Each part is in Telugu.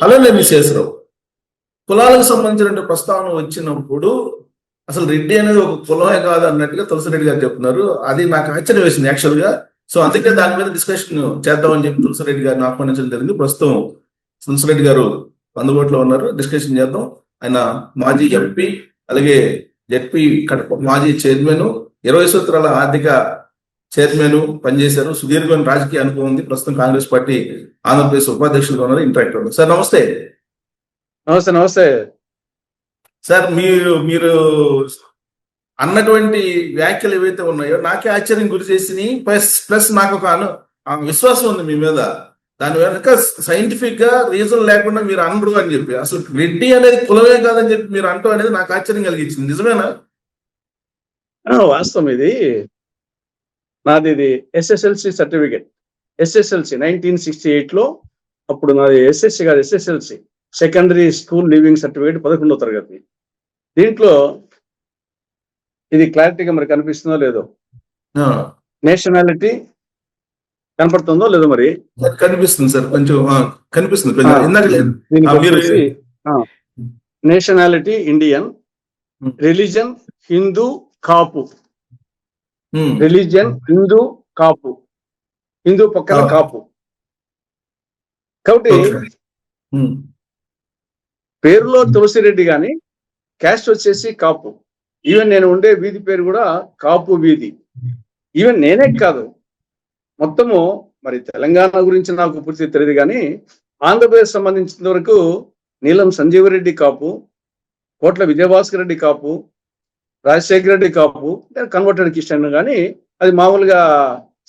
అలానే విశేషరావు కులాలకు సంబంధించిన ప్రస్తావన వచ్చినప్పుడు అసలు రెడ్డి అనేది ఒక కులమే కాదు అన్నట్టుగా తులసిరెడ్డి గారు చెప్తున్నారు. అది నాకు ఆశ్చర్యం వేసింది యాక్చువల్ గా. సో అందుకే దాని మీద డిస్కషన్ చేద్దామని చెప్పి తులసిరెడ్డి గారిని ఆహ్వానించడం జరిగింది. ప్రస్తుతం తులసిరెడ్డి గారు అందుబాటులో ఉన్నారు, డిస్కషన్ చేద్దాం. ఆయన మాజీ ఎంపీ, అలాగే జెడ్పీ కడప మాజీ చైర్మన్, 20 సూత్రాల ఆర్థిక చైర్మన్ పనిచేశారు. సుదీర్ఘమైన రాజకీయ అనుభవం ఉంది. ప్రస్తుతం కాంగ్రెస్ పార్టీ ఆంధ్రప్రదేశ్ ఉపాధ్యక్షులుగా ఉన్నారు. ఇంటరాక్టర్ సార్, నమస్తే. నమస్తే. నమస్తే సార్. మీరు అన్నటువంటి వ్యాఖ్యలు ఏవైతే ఉన్నాయో నాకే ఆశ్చర్యం గురి చేసినాయి. ప్లస్ నాకు ఒక విశ్వాసం ఉంది మీ మీద. దాని వెనక సైంటిఫిక్ గా రీజన్ లేకుండా మీరు అనరు అని చెప్పి, అసలు రెడ్డి అనేది కులమే కాదని చెప్పి మీరు అంటాం అనేది నాకు ఆశ్చర్యం కలిగించింది. నిజమేనా? వాస్తవం. నాది ఎస్ఎస్ఎల్సి సర్టిఫికేట్. ఎస్ఎస్ఎల్సి 1968 లో. అప్పుడు నాది ఎస్ఎస్సి కాదు, SSLC secondary school leaving certificate, 11వ తరగతి. దీంట్లో ఇది క్లారిటీగా మరి కనిపిస్తుందో లేదో, నేషనాలిటీ కనపడుతుందో లేదో మరి. కనిపిస్తుంది సార్, కొంచెం కనిపిస్తుంది. నేషనాలిటీ ఇండియన్, రిలీజన్ హిందూ, కాపు. రిలీజియన్ హిందూ, కాపు. హిందూ పక్కన కాపు. కాబట్టి పేరులో తులసిరెడ్డి గాని క్యాస్ట్ వచ్చేసి కాపు. ఈవెన్ నేను ఉండే వీధి పేరు కూడా కాపు వీధి. ఈవెన్ నేనే కాదు, మొత్తము మరి తెలంగాణ గురించి నాకు పూర్తి తెలియదు కానీ ఆంధ్రప్రదేశ్ సంబంధించిన వరకు నీలం సంజీవరెడ్డి కాపు, కోట్ల విజయభాస్కర్ రెడ్డి కాపు, రాజశేఖర రెడ్డి కాపు. కన్వర్టెడ్ క్రిస్టియన్ కానీ అది మామూలుగా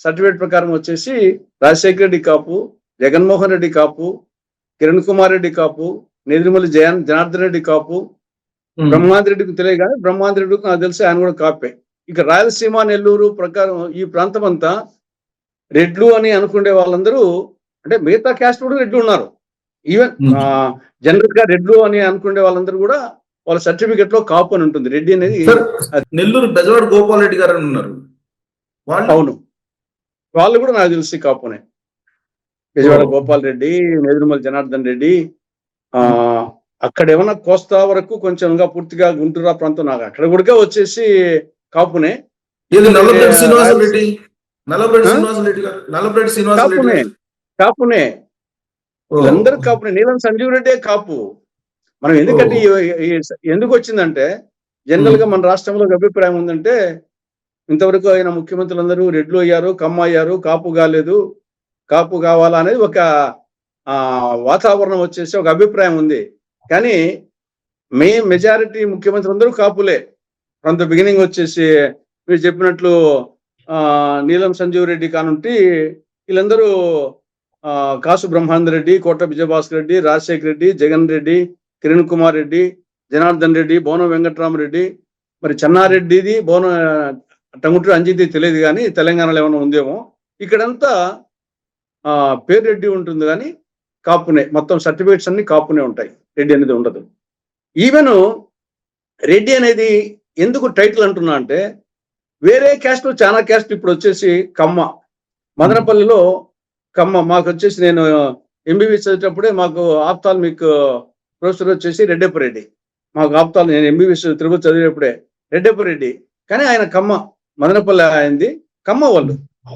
సర్టిఫికేట్ ప్రకారం వచ్చేసి రాజశేఖర రెడ్డి కాపు, జగన్మోహన్ రెడ్డి కాపు, కిరణ్ కుమార్ రెడ్డి కాపు, నెదిరిమల్లి జనార్దన్ రెడ్డి కాపు, బ్రహ్మాంతి రెడ్డికి తెలియదు కానీ బ్రహ్మాంతి రెడ్డికి నాకు తెలిసి ఆయన కూడా కాపే. ఇక రాయలసీమ, నెల్లూరు ప్రకారం ఈ ప్రాంతం అంతా రెడ్లు అని అనుకునే వాళ్ళందరూ, అంటే మిగతా క్యాస్ట్ కూడా రెడ్లు ఉన్నారు. ఈవెన్ జనరల్ గా రెడ్లు అని అనుకునే వాళ్ళందరూ కూడా వాళ్ళ సర్టిఫికెట్ లో కాపు అని ఉంటుంది. రెడ్డి అనేది నెల్లూరు బెజవాడ గోపాల్ రెడ్డి గారు ఉన్నారు. అవును, వాళ్ళు కూడా నాకు తెలిసి కాపునే. బెజవాడ గోపాల్ రెడ్డి, నెదురుమల్లి జనార్దన్ రెడ్డి. అక్కడ ఏమన్నా కోస్తా వరకు కొంచెంగా పూర్తిగా గుంటూరు ప్రాంతం, నాకు అక్కడ కూడా వచ్చేసి కాపునే. కాపునే వీళ్ళందరూ కాపునే. నీలం సంజీవ్ రెడ్డి కాపు. మనం ఎందుకంటే ఎందుకు వచ్చిందంటే, జనరల్ గా మన రాష్ట్రంలో అభిప్రాయం ఉందంటే, ఇంతవరకు అయిన ముఖ్యమంత్రులందరూ రెడ్లు అయ్యారు, కమ్మ అయ్యారు, కాపు కాలేదు, కాపు కావాలా అనేది ఒక వాతావరణం వచ్చేసి ఒక అభిప్రాయం ఉంది. కానీ మెజారిటీ ముఖ్యమంత్రులు అందరూ కాపులే ఫ్రమ్ ద బిగినింగ్. వచ్చేసి మీరు చెప్పినట్లు నీలం సంజీవ్ రెడ్డి కానుంటి వీళ్ళందరూ కాసు బ్రహ్మాందర్ రెడ్డి, కోట విజయభాస్కర్ రెడ్డి, రాజశేఖర రెడ్డి, జగన్ రెడ్డి, కిరణ్ కుమార్ రెడ్డి, జనార్దన్ రెడ్డి, బోనం వెంకట్రామరెడ్డి, మరి చెన్నారెడ్డిది బోనం టంగుటూరి అంజిది తెలియదు కానీ తెలంగాణలో ఏమైనా ఉందేమో. ఇక్కడంతా పేరు రెడ్డి ఉంటుంది కానీ కాపునే. మొత్తం సర్టిఫికేట్స్ అన్ని కాపునే ఉంటాయి, రెడ్డి అనేది ఉండదు. ఈవెన్ రెడ్డి అనేది ఎందుకు టైటిల్ అంటున్నా అంటే, వేరే క్యాస్ట్ చాలా క్యాస్ట్ ఇప్పుడు వచ్చేసి కమ్మ. మదనపల్లిలో కమ్మ. మాకు వచ్చేసి నేను ఎంబీబీఎస్ చదివేటప్పుడే మాకు ఆప్తాల్మిక్ ప్రొఫెసర్ వచ్చేసి రెడ్డప్పరెడ్డి. మాకు ఆప్తాలు, నేను ఎంబీబీఎస్ తిరుపతి చదివేటప్పుడే రెడ్డప్పరెడ్డి. కానీ ఆయన కమ్మ, మదనపల్లి అయింది కమ్మ వాళ్ళు,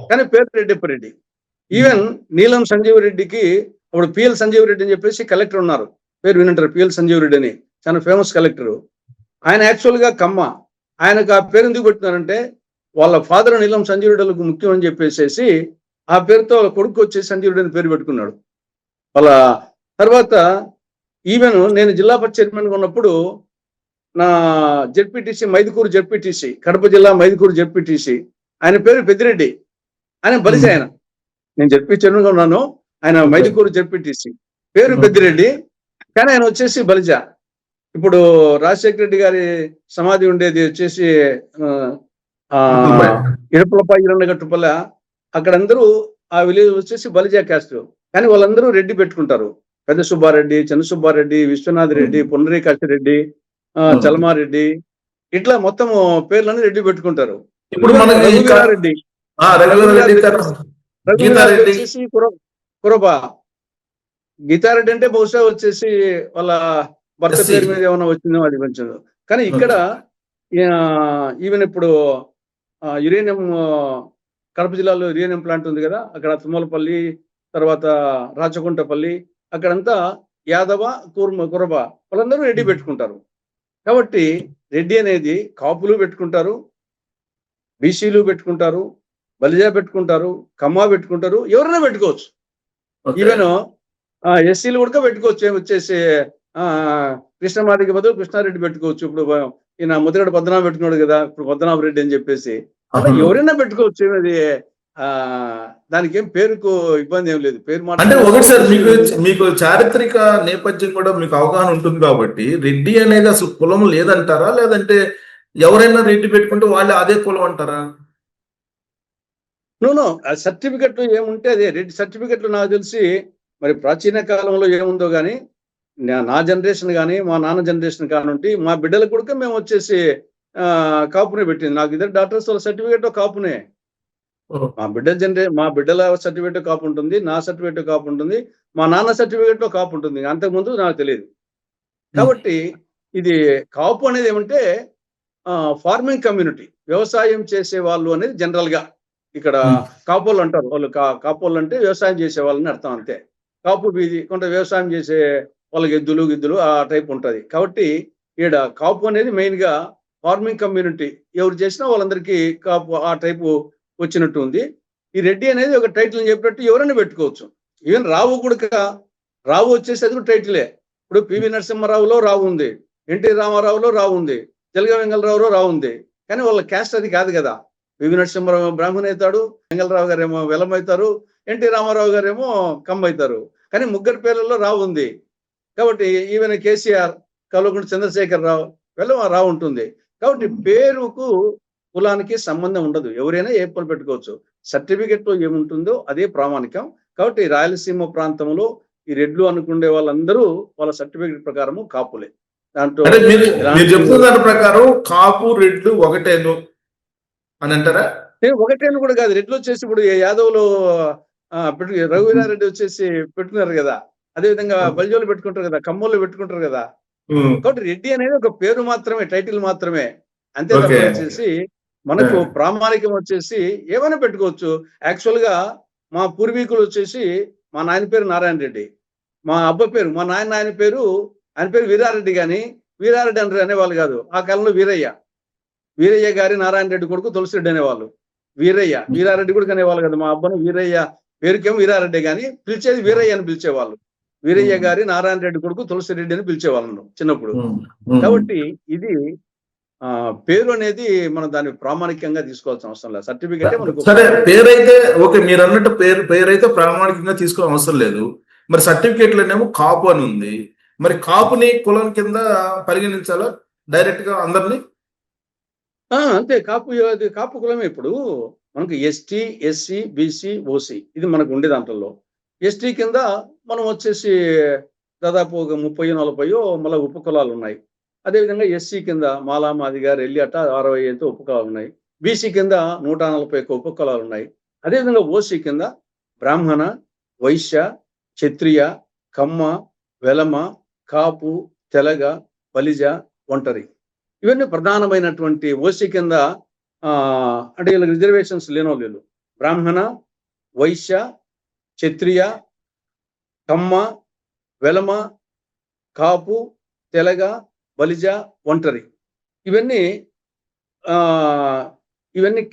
కానీ పేరు రెడ్డప్పరెడ్డి. ఈవెన్ నీలం సంజీవ్ రెడ్డికి అప్పుడు పిఎల్ సంజీవ్ రెడ్డి అని చెప్పేసి కలెక్టర్ ఉన్నారు, పేరు వినంటారు, పిఎల్ సంజీవ్ రెడ్డి అని, చాలా ఫేమస్ కలెక్టర్. ఆయన యాక్చువల్ గా కమ్మ. ఆయనకు ఆ పేరు ఎందుకు పెట్టినారంటే, వాళ్ళ ఫాదర్ నీలం సంజీవ్ రెడ్డిలకు ముఖ్యం అని చెప్పేసి ఆ పేరుతో వాళ్ళ కొడుకు వచ్చేసి సంజీవ్ రెడ్డి అని పేరు పెట్టుకున్నాడు. వాళ్ళ తర్వాత ఈవెన్ నేను జిల్లా పరిషత్ చైర్మన్గా ఉన్నప్పుడు నా జెడ్పీటీసీ మైదుకూరు జెడ్పీటీసీ, కడప జిల్లా మైదుకూరు జెడ్పీటీసీ, ఆయన పేరు పెద్దిరెడ్డి. ఆయన బలిజ. ఆయన నేను జెడ్పీ చైర్మన్గా ఉన్నాను, ఆయన మైదుకూరు జెడ్పీటీసీ, పేరు పెద్దిరెడ్డి, కానీ ఆయన వచ్చేసి బలిజ. ఇప్పుడు రాజశేఖర రెడ్డి గారి సమాధి ఉండేది వచ్చేసి ఇరపలపై ఇరండగట్టుపల్ల, అక్కడందరూ ఆ విలేజ్ వచ్చేసి బలిజా క్యాస్ట్. కానీ వాళ్ళందరూ రెడ్డి పెట్టుకుంటారు. పెద్ద సుబ్బారెడ్డి, చిన్న సుబ్బారెడ్డి, విశ్వనాథ్ రెడ్డి, పుండరీకాక్షరెడ్డి, చలమారెడ్డి, ఇట్లా మొత్తం పేర్లని రెడ్డి పెట్టుకుంటారు. ఇప్పుడు రఘువీరారెడ్డి వచ్చేసి కురబా. గీతారెడ్డి అంటే బహుశా వచ్చేసి వాళ్ళ భర్త SC. పేరు మీద ఏమైనా వచ్చిందో అది కొంచెం. కానీ ఇక్కడ ఈవెన్ ఇప్పుడు యురేనియం కడప జిల్లాలో యురేనియం ప్లాంట్ ఉంది కదా, అక్కడ తుమ్మలపల్లి, తర్వాత రాచకుంటపల్లి, అక్కడంతా యాదవ, కురబ వాళ్ళందరూ రెడ్డి పెట్టుకుంటారు. కాబట్టి రెడ్డి అనేది కాపులు పెట్టుకుంటారు, బీసీలు పెట్టుకుంటారు, బలిజా పెట్టుకుంటారు, కమ్మా పెట్టుకుంటారు, ఎవరైనా పెట్టుకోవచ్చు. ఈవెన్ ఎస్సీలు కూడా పెట్టుకోవచ్చు. వచ్చేసి కృష్ణమాదికి బదులు కృష్ణారెడ్డి పెట్టుకోవచ్చు. ఇప్పుడు ఈయన ముద్రగడ పద్మనాభం పెట్టుకున్నాడు కదా, ఇప్పుడు పద్మనాభ రెడ్డి అని చెప్పేసి అలా ఎవరైనా పెట్టుకోవచ్చు. అది దానికి ఏం పేరుకు ఇబ్బంది ఏం లేదు. పేరు అంటే ఒకటి సార్, మీకు చారిత్రక నేపథ్యం కూడా మీకు అవగాహన ఉంటుంది కాబట్టి రెడ్డి అనేది అసలు కులం లేదంటారా, లేదంటే ఎవరైనా రెడ్డి పెట్టుకుంటే వాళ్ళు అదే కులం అంటారా? నో సర్టిఫికెట్లు ఏముంటే అదే రెడ్డి సర్టిఫికెట్లు. నాకు తెలిసి మరి ప్రాచీన కాలంలో ఏముందో కానీ నా జనరేషన్ కానీ మా నాన్న జనరేషన్ కానుంటి మా బిడ్డలకు కూడా మేము వచ్చేసి కాపునే పెట్టింది. నాకు ఇద్దరు డాక్టర్స్ వాళ్ళ సర్టిఫికేట్ కాపునే. మా బిడ్డల సర్టిఫికేట్ కాపు ఉంటుంది, నా సర్టిఫికేట్ కాపు ఉంటుంది, మా నాన్న సర్టిఫికేట్ లో కాపు ఉంటుంది. అంతకుముందు నాకు తెలియదు. కాబట్టి ఇది కాపు అనేది ఏమంటే ఫార్మింగ్ కమ్యూనిటీ, వ్యవసాయం చేసే వాళ్ళు అనేది జనరల్ గా ఇక్కడ కాపోళ్ళు అంటారు. వాళ్ళు కాపోళ్ళు అంటే వ్యవసాయం చేసే వాళ్ళని అర్థం, అంతే. కాపు బీది కొంత వ్యవసాయం చేసే వాళ్ళకి ఎద్దులు ఆ టైప్ ఉంటది. కాబట్టి ఈడ కాపు అనేది మెయిన్ గా ఫార్మింగ్ కమ్యూనిటీ, ఎవరు చేసినా వాళ్ళందరికీ కాపు ఆ టైపు వచ్చినట్టు ఉంది. ఈ రెడ్డి అనేది ఒక టైటిల్ చెప్పినట్టు ఎవరైనా పెట్టుకోవచ్చు. ఈవెన్ రావు కూడా, రావు వచ్చేసి అది కూడా టైటిలే. ఇప్పుడు పివి నరసింహారావులో రావు ఉంది, ఎన్టీ రామారావులో రావు ఉంది, జలగ వెంగళరావులో రావు ఉంది. కానీ వాళ్ళ క్యాస్ట్ అది కాదు కదా. పివి నరసింహారావు బ్రాహ్మణ్ అవుతాడు, వెంగళరావు గారు ఏమో వెలం అవుతారు, ఎన్టీ రామారావు గారు ఏమో కమ్మ అవుతారు. కానీ ముగ్గురు పేర్లలో రావు ఉంది. కాబట్టి ఈవెన్ కేసీఆర్, కల్వకుంట్ల చంద్రశేఖర్ రావు, వెలం రావు ఉంటుంది. కాబట్టి పేరుకు కులానికి సంబంధం ఉండదు. ఎవరైనా ఏ పేరు పెట్టుకోవచ్చు. సర్టిఫికెట్ లో ఏముంటుందో అదే ప్రామాణికం. కాబట్టి రాయలసీమ ప్రాంతంలో ఈ రెడ్లు అనుకునే వాళ్ళందరూ వాళ్ళ సర్టిఫికెట్ ప్రకారము కాపులే. దాంట్లో మీరు చెప్తున్న దాని ప్రకారం కాపు రెడ్లు ఒకటేను అని అంటారా? ఒకటేను కూడా కాదు. రెడ్లు వచ్చేసి ఇప్పుడు యాదవ్లో రఘువీరారెడ్డి వచ్చేసి పెట్టుకున్నారు కదా, అదే విధంగా బలిజోలు పెట్టుకుంటారు కదా, కమ్మోళ్ళు పెట్టుకుంటారు కదా. కాబట్టి రెడ్డి అనేది ఒక పేరు మాత్రమే, టైటిల్ మాత్రమే, అంతే తప్ప వచ్చేసి మనకు ప్రామాణికం వచ్చేసి ఏమైనా పెట్టుకోవచ్చు. యాక్చువల్ గా మా పూర్వీకులు వచ్చేసి మా నాయన పేరు నారాయణ రెడ్డి, మా పేరు మా నాయన పేరు ఆయన పేరు వీరారెడ్డి, కానీ వీరారెడ్డి అంటారు అనేవాళ్ళు కాదు. ఆ కాలంలో వీరయ్య గారి నారాయణ రెడ్డి కొడుకు తులసిరెడ్డి అనేవాళ్ళు. వీరారెడ్డి కూడా అనేవాళ్ళు కదా. మా అబ్బను వీరయ్య పేరుకేమో వీరారెడ్డి, కానీ పిలిచేది వీరయ్య అని పిలిచేవాళ్ళు. వీరయ్య గారి నారాయణ రెడ్డి కొడుకు తులసిరెడ్డి అని పిలిచేవాళ్ళను చిన్నప్పుడు. కాబట్టి ఇది పేరు అనేది మనం దాన్ని ప్రామాణికంగా తీసుకోవాల్సిన అవసరం లేదు. సర్టిఫికెట్ సరే, పేరైతే ఓకే, మీరు అన్నట్టు పేరైతే ప్రామాణికంగా తీసుకోవడం అవసరం లేదు. మరి సర్టిఫికేట్లోనేమో కాపు అని ఉంది. మరి కాపుని కులం కింద పరిగణించాలా డైరెక్ట్ గా అందరినీ? అంతే. కాపు కులమే. ఇప్పుడు మనకు ఎస్టీ, ఎస్సీ, బీసీ, ఓసీ ఇది మనకు ఉండే దాంట్లో. ఎస్టీ కింద మనం వచ్చేసి దాదాపు ఒక 30-40 మళ్ళీ ఉపకులాలు ఉన్నాయి. అదేవిధంగా ఎస్సీ కింద మాలా, మాదిగ, రెల్లి అట్ట 65 ఉపకులాలు ఉన్నాయి. బీసీ కింద 141 ఉపకులాలు ఉన్నాయి. అదేవిధంగా ఓసీ కింద బ్రాహ్మణ, వైశ్య, క్షత్రియ, కమ్మ, వెలమ, కాపు, తెలగ, బలిజ, ఒంటరి, ఇవన్నీ ప్రధానమైనటువంటి ఓసీ కింద. అంటే వీళ్ళకి రిజర్వేషన్స్ లేనోళ్ళు బ్రాహ్మణ, వైశ్య, క్షత్రియ, కమ్మ, వెలమ, కాపు, తెలగ, బలిజ, ఒంటరి, ఇవన్నీ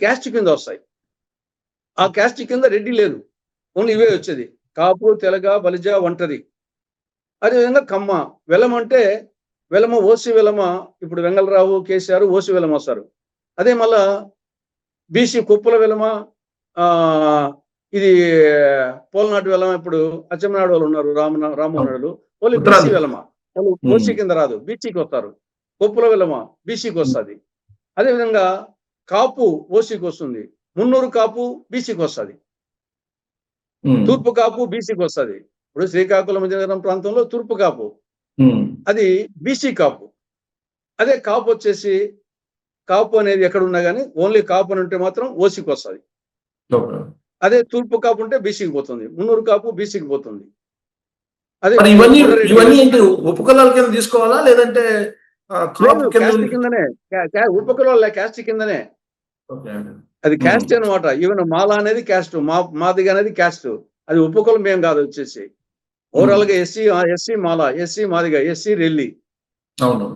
క్యాస్ట్ కింద వస్తాయి. ఆ క్యాస్ట్ కింద రెడ్డి లేదు, ఓన్లీ ఇవే వచ్చేది: కాపు, తెలగ, బలిజ, ఒంటరి. అదేవిధంగా కమ్మ, వెలమ అంటే వెలమ, ఓసి వెలమ. ఇప్పుడు వెంగళరావు, కేసీఆర్ ఓసి వెలమ వస్తారు. అదే మళ్ళా బీసీ కుప్పల వెలమ, ఇది పోలనాటి వెలమ. ఇప్పుడు అచ్చెన్నాయుడు వాళ్ళు ఉన్నారు, రామనాయుడు వాళ్ళు బీసీ వెలమ, వాళ్ళు ఓసీ కింద రాదు, బీసీకి వస్తారు. కుప్పల వెలమ బీసీకి వస్తుంది. అదేవిధంగా కాపు ఓసీకి వస్తుంది, మున్నూరు కాపు బీసీకి వస్తుంది, తూర్పు కాపు బీసీకి వస్తుంది. ఇప్పుడు శ్రీకాకుళం విజయనగరం ప్రాంతంలో తూర్పు కాపు అది బీసీ కాపు. అదే కాపు వచ్చేసి కాపు అనేది ఎక్కడున్నా కానీ ఓన్లీ కాపు అని ఉంటే మాత్రం ఓసీకి వస్తుంది. అదే తూర్పు కాపు ఉంటే బీసీకి పోతుంది, మున్నూరు కాపు బీసీకి పోతుంది. అదే మరి ఇవన్నీ కొండరెడ్డి ఇవన్నీ ఏంటి ఉపకులాల కింద తీసుకోవాలా లేదంటే కాపు లేదు, కింద క్యాస్ట్ కిందనే, ఉపకుల క్యాస్ట్ కిందనే. ఓకే. అది క్యాస్ట్ అనమాట. ఈవెన్ మాల అనేది క్యాస్ట్, మాదిగ అనేది క్యాస్ట్. అది ఉపకులం ఏం కాదు వచ్చేసి. ఓవరాల్ గా ఎస్సీ మాల, ఎస్సీ మాదిగ, ఎస్సీ రెల్లి. అవును.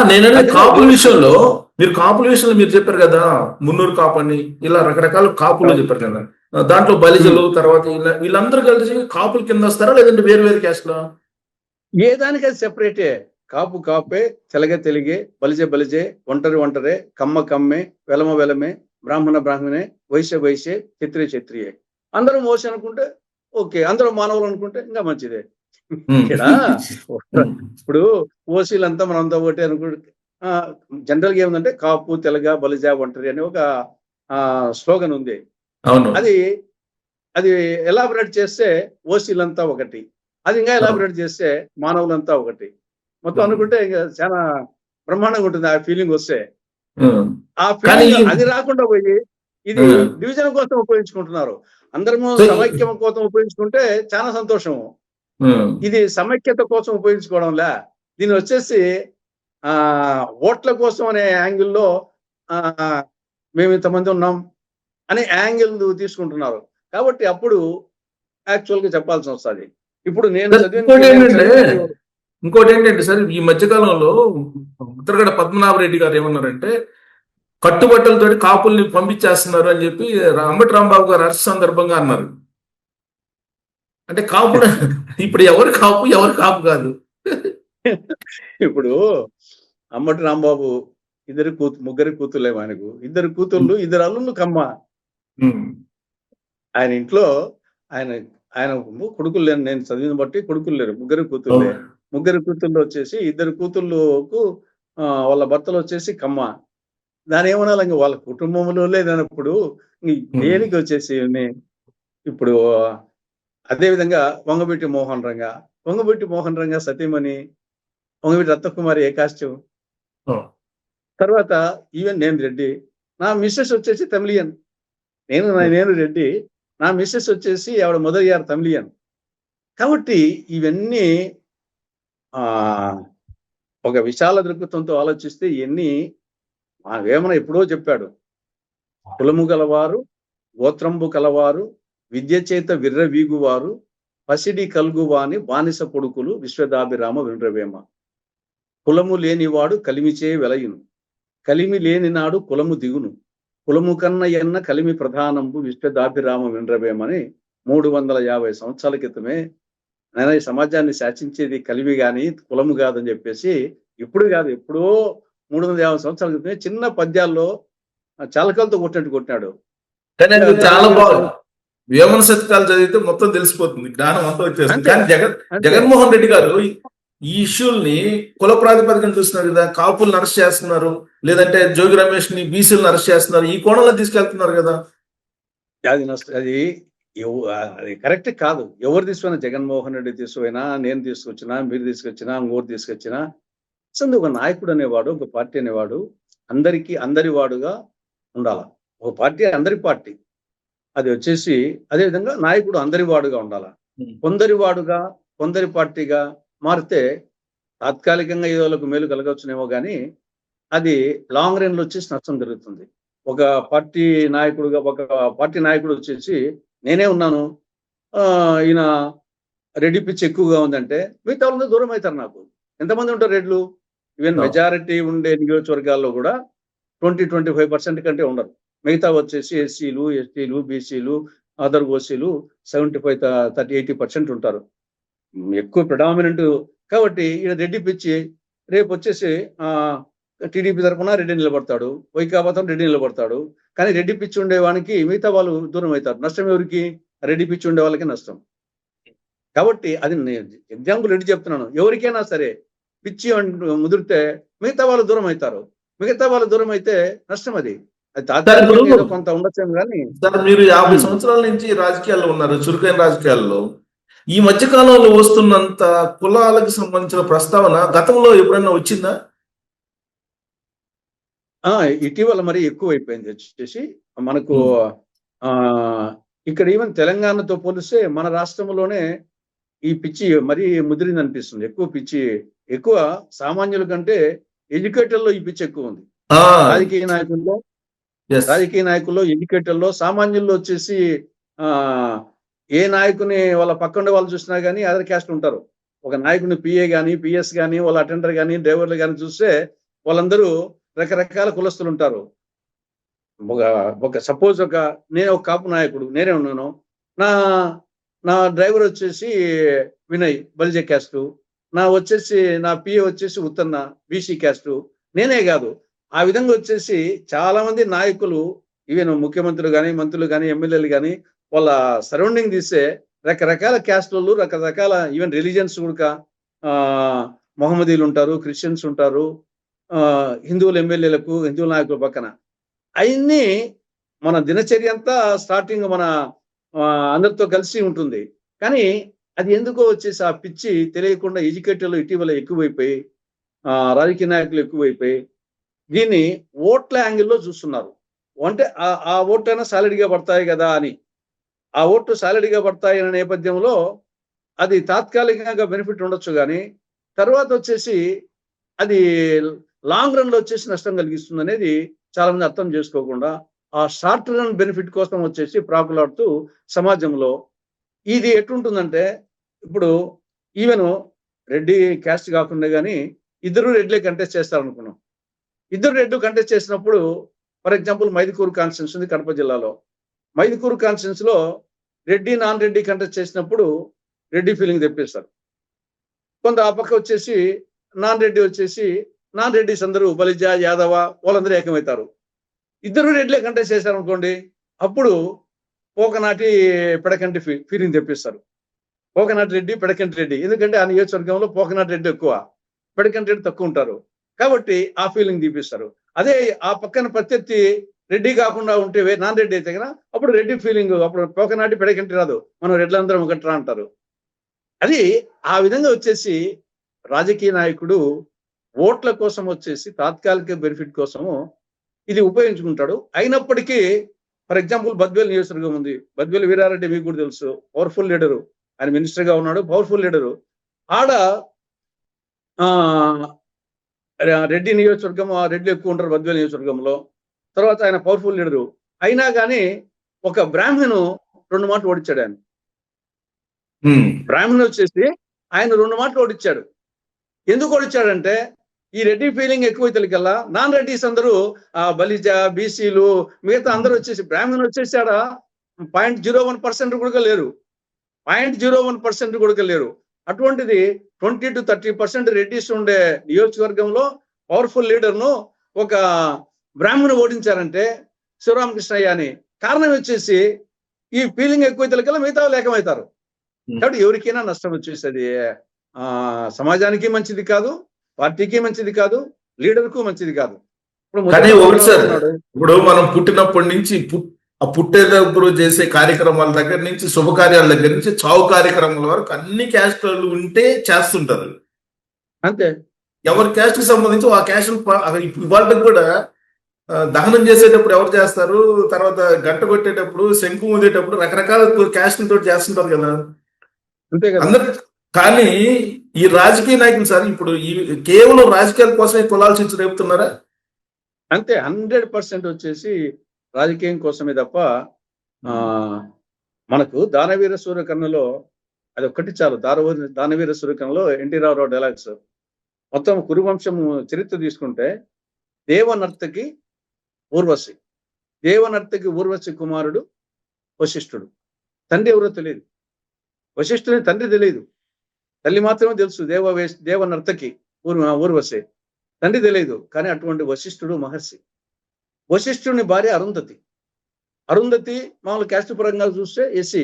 నేననేది అది కాపుల విషయంలో మీరు చెప్పారు కదా, మున్నూరు కాపు అని ఇలా రకరకాల కాపులు చెప్పారు కదా. దాంట్లో బలిజలు తర్వాత వీళ్ళందరూ కలిసి కాపుల కింద వస్తారా లేదంటే వేరు వేరు క్యాస్ట్లా? ఏ దానికి అది సెపరేటే. కాపు కాపే, తెలగ తెలుగే, బలిజే బలిజే, ఒంటరి ఒంటరే, కమ్మ కమ్మే, వెలమ వెలమే, బ్రాహ్మణ బ్రాహ్మణే, వైశ్య వైశ్యే, క్షత్రియ క్షత్రియే. అందరూ మోసి అనుకుంటే ఓకే, అందరూ మానవులు అనుకుంటే ఇంకా మంచిదే. ఇక్కడ ఇప్పుడు ఓసీలంతా మనంతా ఒకటే అనుకుంటే జనరల్ గా ఏముందంటే కాపు తెలగ బలిజ ఒంటరి అనే ఒక స్లోగన్ ఉంది. అవును. అది ఎలాబరేట్ చేస్తే ఓసీలంతా ఒకటి, అది ఇంకా ఎలాబరేట్ చేస్తే మానవులంతా ఒకటి, మొత్తం అనుకుంటే ఇంకా చాలా బ్రహ్మాండంగా ఉంటుంది ఆ ఫీలింగ్ వస్తే. ఆ ఫీలింగ్ అది రాకుండా పోయి ఇది డివిజన్ కోసం ఉపయోగించుకుంటున్నారు. అందరము సమైక్యం కోసం ఉపయోగించుకుంటే చాలా సంతోషము. ఇది సమైక్యత కోసం ఉపయోగించుకోవడంలే, దీన్ని వచ్చేసి ఓట్ల కోసం అనే యాంగిల్లో మేము ఇంతమంది ఉన్నాం అనే యాంగిల్ తీసుకుంటున్నారు. కాబట్టి అప్పుడు యాక్చువల్ గా చెప్పాల్సి వస్తుంది. ఇప్పుడు నేను ఇంకోటి ఏంటంటే సార్, ఈ మధ్యకాలంలో ఉత్తరగడ పద్మనాభరెడ్డి గారు ఏమన్నారంటే కట్టుబట్టలతో కాపుల్ని పంపించేస్తున్నారు అని చెప్పి అంబటి రాంబాబు గారు అరెస్ట్ సందర్భంగా అన్నారు. అంటే కాపు ఇప్పుడు ఎవరు కాపు కాదు. ఇప్పుడు అంబటి రాంబాబు ముగ్గురు కూతుర్లేమో ఆయనకు, ఇద్దరు కూతుళ్ళు, ఇద్దరు అల్లుళ్ళు కమ్మ. ఆయన ఇంట్లో ఆయన కొడుకులు లేరు, నేను చదివిన బట్టి కొడుకులు లేరు, ముగ్గురు కూతుళ్ళే. ముగ్గురు కూతుళ్ళు వచ్చేసి ఇద్దరు కూతుళ్ళకు వాళ్ళ భర్తలు వచ్చేసి కమ్మ. దాని ఏమన్నా ఇంకా వాళ్ళ కుటుంబంలో లేదన్నప్పుడు దేనికి వచ్చేసి ఇప్పుడు అదే విధంగా వంగబెట్టి మోహన్ రంగా సతీమణి వంగబెట్టి రత్నకుమారి ఏ కాస్ట్యూమ్. తర్వాత ఈవెన్ నేను రెడ్డి, నా మిస్సెస్ వచ్చేసి తమిళియన్. నేను రెడ్డి, నా మిస్సెస్ వచ్చేసి ఆవిడ మొదలయ్యారు తమిళియన్. కాబట్టి ఇవన్నీ ఒక విశాల దృక్పథంతో ఆలోచిస్తే ఇవన్నీ వేమన ఎప్పుడో చెప్పాడు. కులము గలవారు, గోత్రంబు కలవారు, విద్య చేత విర్రవీగువారు, పసిడి కల్గువాని బానిస పొడుకులు విశ్వదాభిరామ వినరవేమ. కులము లేనివాడు కలిమిచే వెలయును, కలిమి లేని నాడు కులము దిగును, కులము కన్న ఎన్న కలిమి ప్రధానంబు విశ్వదాభిరామ వినరవేమని 350 సంవత్సరాల క్రితమే నేను ఈ సమాజాన్ని శాసించేది కలిమి గాని కులము కాదని చెప్పేసి, ఇప్పుడు కాదు ఎప్పుడో 350 సంవత్సరాల క్రితమే చిన్న పద్యాల్లో చాలకలతో కొట్టినాడు. కానీ అది చాలా బాగుంది. వేమన శతకాలు చదివితే మొత్తం తెలిసిపోతుంది, జ్ఞానం అంతా వచ్చేస్తుంది. కానీ జగన్మోహన్ రెడ్డి గారు ఈ ఇష్యూల్ని కుల ప్రాతిపదికన చూస్తున్నారు కదా. కాపులను అరెస్ట్ చేస్తున్నారు, లేదంటే జోగి రమేష్ ని బీసీలను అరెస్ట్ చేస్తున్నారు, ఈ కోణంలో తీసుకెళ్తున్నారు కదా. అది కరెక్ట్ కాదు. ఎవరు తీసుకున్నా, జగన్మోహన్ రెడ్డి తీసుకుపోయినా, నేను తీసుకొచ్చినా, మీరు తీసుకొచ్చినా, ఇంకోరు తీసుకొచ్చినా, అసలు ఒక నాయకుడు అనేవాడు, ఒక పార్టీ అనేవాడు అందరి వాడుగా ఉండాల. ఒక పార్టీ అందరి పార్టీ, అది వచ్చేసి అదే విధంగా నాయకుడు అందరి వాడుగా ఉండాల. కొందరి పార్టీగా మారితే తాత్కాలికంగా ఏదోలకు మేలు కలగవచ్చునేమో కానీ అది లాంగ్ రన్ లో వచ్చేసి నష్టం జరుగుతుంది. ఒక పార్టీ నాయకుడు వచ్చేసి నేనే ఉన్నాను, ఈయన రెడ్డి పిచ్చి ఎక్కువగా ఉందంటే మిగతా వాళ్ళందరూ దూరం అవుతారు. నాకు ఎంతమంది ఉంటారు రెడ్లు? ఈవెన్ మెజారిటీ ఉండే నియోజకవర్గాల్లో కూడా 20-25% కంటే ఉండరు. మిగతా వచ్చేసి ఎస్సీలు, ఎస్టీలు, బీసీలు, అదర్ ఓసీలు 75-80% ఉంటారు, ఎక్కువ ప్రిడామినెంట్. కాబట్టి ఈయన రెడ్డి పిచ్చి రేపు వచ్చేసి టీడీపీ తరఫున రెడ్డి నిలబడతాడు, వైకాపా తరఫున రెడ్డి నిలబడతాడు. కానీ రెడ్డి పిచ్చి ఉండేవానికి మిగతా వాళ్ళు దూరం అవుతారు. నష్టం ఎవరికి? రెడ్డి పిచ్చి ఉండే వాళ్ళకి నష్టం. కాబట్టి అది ఎగ్జాంపుల్ రెడ్డి చెప్తున్నాను. ఎవరికైనా సరే పిచ్చి ముదిరితే మిగతా వాళ్ళు దూరం అవుతారు. మిగతా వాళ్ళు దూరం అయితే నష్టం. అది తాత్కాలికంగా కొంత ఉండొచ్చు. కానీ సార్, మీరు 50 సంవత్సరాల నుంచి రాజకీయాల్లో ఉన్నారు, చురుకైన రాజకీయాల్లో. ఈ మధ్య కాలంలో వస్తున్నంత కులాలకు సంబంధించిన ప్రస్తావన గతంలో ఎప్పుడైనా వచ్చిందా? ఇటీవల మరి ఎక్కువ అయిపోయింది. వచ్చేసి మనకు ఇక్కడ ఈవెన్ తెలంగాణతో పోలిస్తే మన రాష్ట్రంలోనే ఈ పిచ్చి మరీ ముదిరింది అనిపిస్తుంది. ఎక్కువ సామాన్యుల కంటే ఎడ్యుకేటర్లో ఈ పిచ్చి ఎక్కువ ఉంది. రాజకీయ నాయకుల్లో ఎడ్యుకేటర్లో సామాన్యుల్లో వచ్చేసి ఏ నాయకుని వాళ్ళ పక్కన వాళ్ళు చూసినా కానీ అదర్ క్యాస్ట్ ఉంటారు. ఒక నాయకుని పిఏ కానీ పిఎస్ కానీ వాళ్ళ అటెండర్ కానీ డ్రైవర్లు కానీ చూస్తే వాళ్ళందరూ రకరకాల కులస్తులు ఉంటారు. సపోజ్ నేను ఒక కాపు నాయకుడు, నేనే ఉన్నాను. నా డ్రైవర్ వచ్చేసి వినయ్ బలిజ క్యాస్టు, నా పిఏ వచ్చేసి ఉత్తన్న బీసీ క్యాస్టు. నేనే కాదు, ఆ విధంగా వచ్చేసి చాలా మంది నాయకులు, ఈవెన్ ముఖ్యమంత్రులు కానీ మంత్రులు కానీ ఎమ్మెల్యేలు కానీ వాళ్ళ సరౌండింగ్ తీస్తే రకరకాల క్యాస్టులు, రకరకాల ఈవెన్ రిలీజియన్స్ కూడా మొహమ్మదీలు ఉంటారు, క్రిస్టియన్స్ ఉంటారు, హిందువుల ఎమ్మెల్యేలకు హిందువుల నాయకుల పక్కన. అవన్నీ మన దినచర్య అంతా స్టార్టింగ్ మన అందరితో కలిసి ఉంటుంది. కానీ అది ఎందుకో వచ్చేసి ఆ పిచ్చి తెలియకుండా ఎడ్యుకేటర్లు ఇటీవల ఎక్కువైపోయి, రాజకీయ నాయకులు ఎక్కువైపోయి దీన్ని ఓట్ల యాంగిల్లో చూస్తున్నారు. అంటే ఆ ఓట్లైనా సాలిడ్గా పడతాయి కదా అని. ఆ ఓట్లు సాలిడ్గా పడతాయి అనే నేపథ్యంలో అది తాత్కాలికంగా బెనిఫిట్ ఉండొచ్చు, కానీ తర్వాత వచ్చేసి అది లాంగ్ రన్ లో వచ్చేసి నష్టం కలిగిస్తుంది అనేది చాలా మంది అర్థం చేసుకోకుండా ఆ షార్ట్ రన్ బెనిఫిట్ కోసం వచ్చేసి ప్రాకులాడుతూ సమాజంలో ఇది ఎట్లుంటుందంటే, ఇప్పుడు ఈవెన్ రెడ్డి క్యాస్ట్ కాకుండా కానీ ఇద్దరు రెడ్లే కంటెస్ట్ చేస్తారనుకున్నాం. ఇద్దరు రెడ్లు కంటెస్ట్ చేసినప్పుడు ఫర్ ఎగ్జాంపుల్ మైదుకూరు కాన్స్టిట్యూన్స్ ఉంది కడప జిల్లాలో. మైదుకూరు కాన్స్టిట్యూన్స్ లో రెడ్డి నాన్ రెడ్డి కంటెస్ట్ చేసినప్పుడు రెడ్డి ఫీలింగ్ తెప్పిస్తారు. కొంత ఆ పక్క వచ్చేసి నాన్ రెడ్డిస్ అందరూ బలిజ యాదవ వాళ్ళందరూ ఏకమవుతారు. ఇద్దరు రెడ్లే కంటెస్ట్ చేశారనుకోండి, అప్పుడు పోకనాటి పెడకంటి ఫీలింగ్ తెప్పిస్తారు. పోకనాటి రెడ్డి పెడకంటి రెడ్డి, ఎందుకంటే ఆ నియోజకవర్గంలో పోకనాటి రెడ్డి ఎక్కువ, పెడకంటి రెడ్డి తక్కువ ఉంటారు కాబట్టి ఆ ఫీలింగ్ తీపిస్తారు. అదే ఆ పక్కన ప్రత్యర్థి రెడ్డి కాకుండా ఉంటే నాన్ రెడ్డి అయితే కదా అప్పుడు రెడ్డి ఫీలింగ్, అప్పుడు పోకనాటి పెడకంటి రాదు, మనం రెడ్లందరం ఒకట్రా అంటారు. అది ఆ విధంగా వచ్చేసి రాజకీయ నాయకుడు ఓట్ల కోసం వచ్చేసి తాత్కాలిక బెనిఫిట్ కోసము ఇది ఉపయోగించుకుంటాడు. అయినప్పటికీ ఫర్ ఎగ్జాంపుల్ బద్వేల్ నియోజకవర్గం ఉంది, బద్వేల్ వీరారెడ్డి మీకు కూడా తెలుసు, పవర్ఫుల్ లీడరు, ఆయన మినిస్టర్ గా ఉన్నాడు, పవర్ఫుల్ లీడరు. ఆడ రెడ్డి నియోజకవర్గం, రెడ్డి ఎక్కువ ఉంటారు బద్వేల్ నియోజకవర్గంలో. తర్వాత ఆయన పవర్ఫుల్ లీడరు అయినా కానీ ఒక బ్రాహ్మణు 2 మాటలు ఓడించాడు. ఆయన బ్రాహ్మణ్ వచ్చేసి ఆయన 2 మాటలు ఓడించాడు. ఎందుకు ఓడించాడంటే ఈ రెడ్డి ఫీలింగ్ ఎక్కువైతేకల్లా నాన్ రెడ్డిస్ అందరూ బలిజ బీసీలు మిగతా అందరూ వచ్చేసి బ్రాహ్మణ్ వచ్చేసి ఆడ 0.01% కూడా లేరు, 0.01% కూడా లేరు. అటువంటిది 20 to 30% రెడ్డిస్ ఉండే నియోజకవర్గంలో పవర్ఫుల్ లీడర్ను ఒక బ్రాహ్మణ్ ఓడించారంటే శివరామకృష్ణయ్య అని. కారణం వచ్చేసి ఈ ఫీలింగ్ ఎక్కువైతేకల్లా మిగతా లేకమవుతారు. కాబట్టి ఎవరికైనా నష్టం వచ్చేసి సమాజానికి మంచిది కాదు, పార్టీకి మంచిది కాదు, లీడర్కు మంచిది కాదు. ఇప్పుడు మనం పుట్టినప్పటి నుంచి పుట్టేటప్పుడు చేసే కార్యక్రమాల దగ్గర నుంచి శుభకార్యాల దగ్గర నుంచి చావు కార్యక్రమాల వరకు అన్ని క్యాస్ట్లు ఉంటే చేస్తుంటారు. అంతే, ఎవరి క్యాస్ట్ కి సంబంధించి ఆ క్యాస్ట్ ఇవాళ కూడా దహనం చేసేటప్పుడు ఎవరు చేస్తారు, తర్వాత గంట కొట్టేటప్పుడు శంకు ఊదేటప్పుడు రకరకాల క్యాస్ట్ తోటి చేస్తుంటారు కదా. అంతే కదా. అందరు కానీ ఈ రాజకీయ నాయకులు సార్ ఇప్పుడు కేవలం రాజకీయాల కోసమే కులాలు చిచ్చు రేపుతున్నారా? అంతే, 100% వచ్చేసి రాజకీయం కోసమే తప్ప. మనకు దానవీర సూర్యకర్ణలో అది ఒక్కటి చాలు. దానవీర సూర్యకర్ణలో ఎన్టీ రామారావు డైలాగ్స్ మొత్తం కురువంశం చరిత్ర తీసుకుంటే దేవనర్తకి ఊర్వశి కుమారుడు వశిష్ఠుడు. తండ్రి ఎవరో తెలియదు, వశిష్ఠుని తండ్రి తెలియదు, తల్లి మాత్రమే తెలుసు దేవనర్తకి ఊర్వశి, తండ్రి తెలియదు. కానీ అటువంటి వశిష్ఠుడు మహర్షి. వశిష్ఠుని భార్య అరుంధతి మామూలు క్యాస్ట్ పరంగా చూస్తే ఎస్సీ,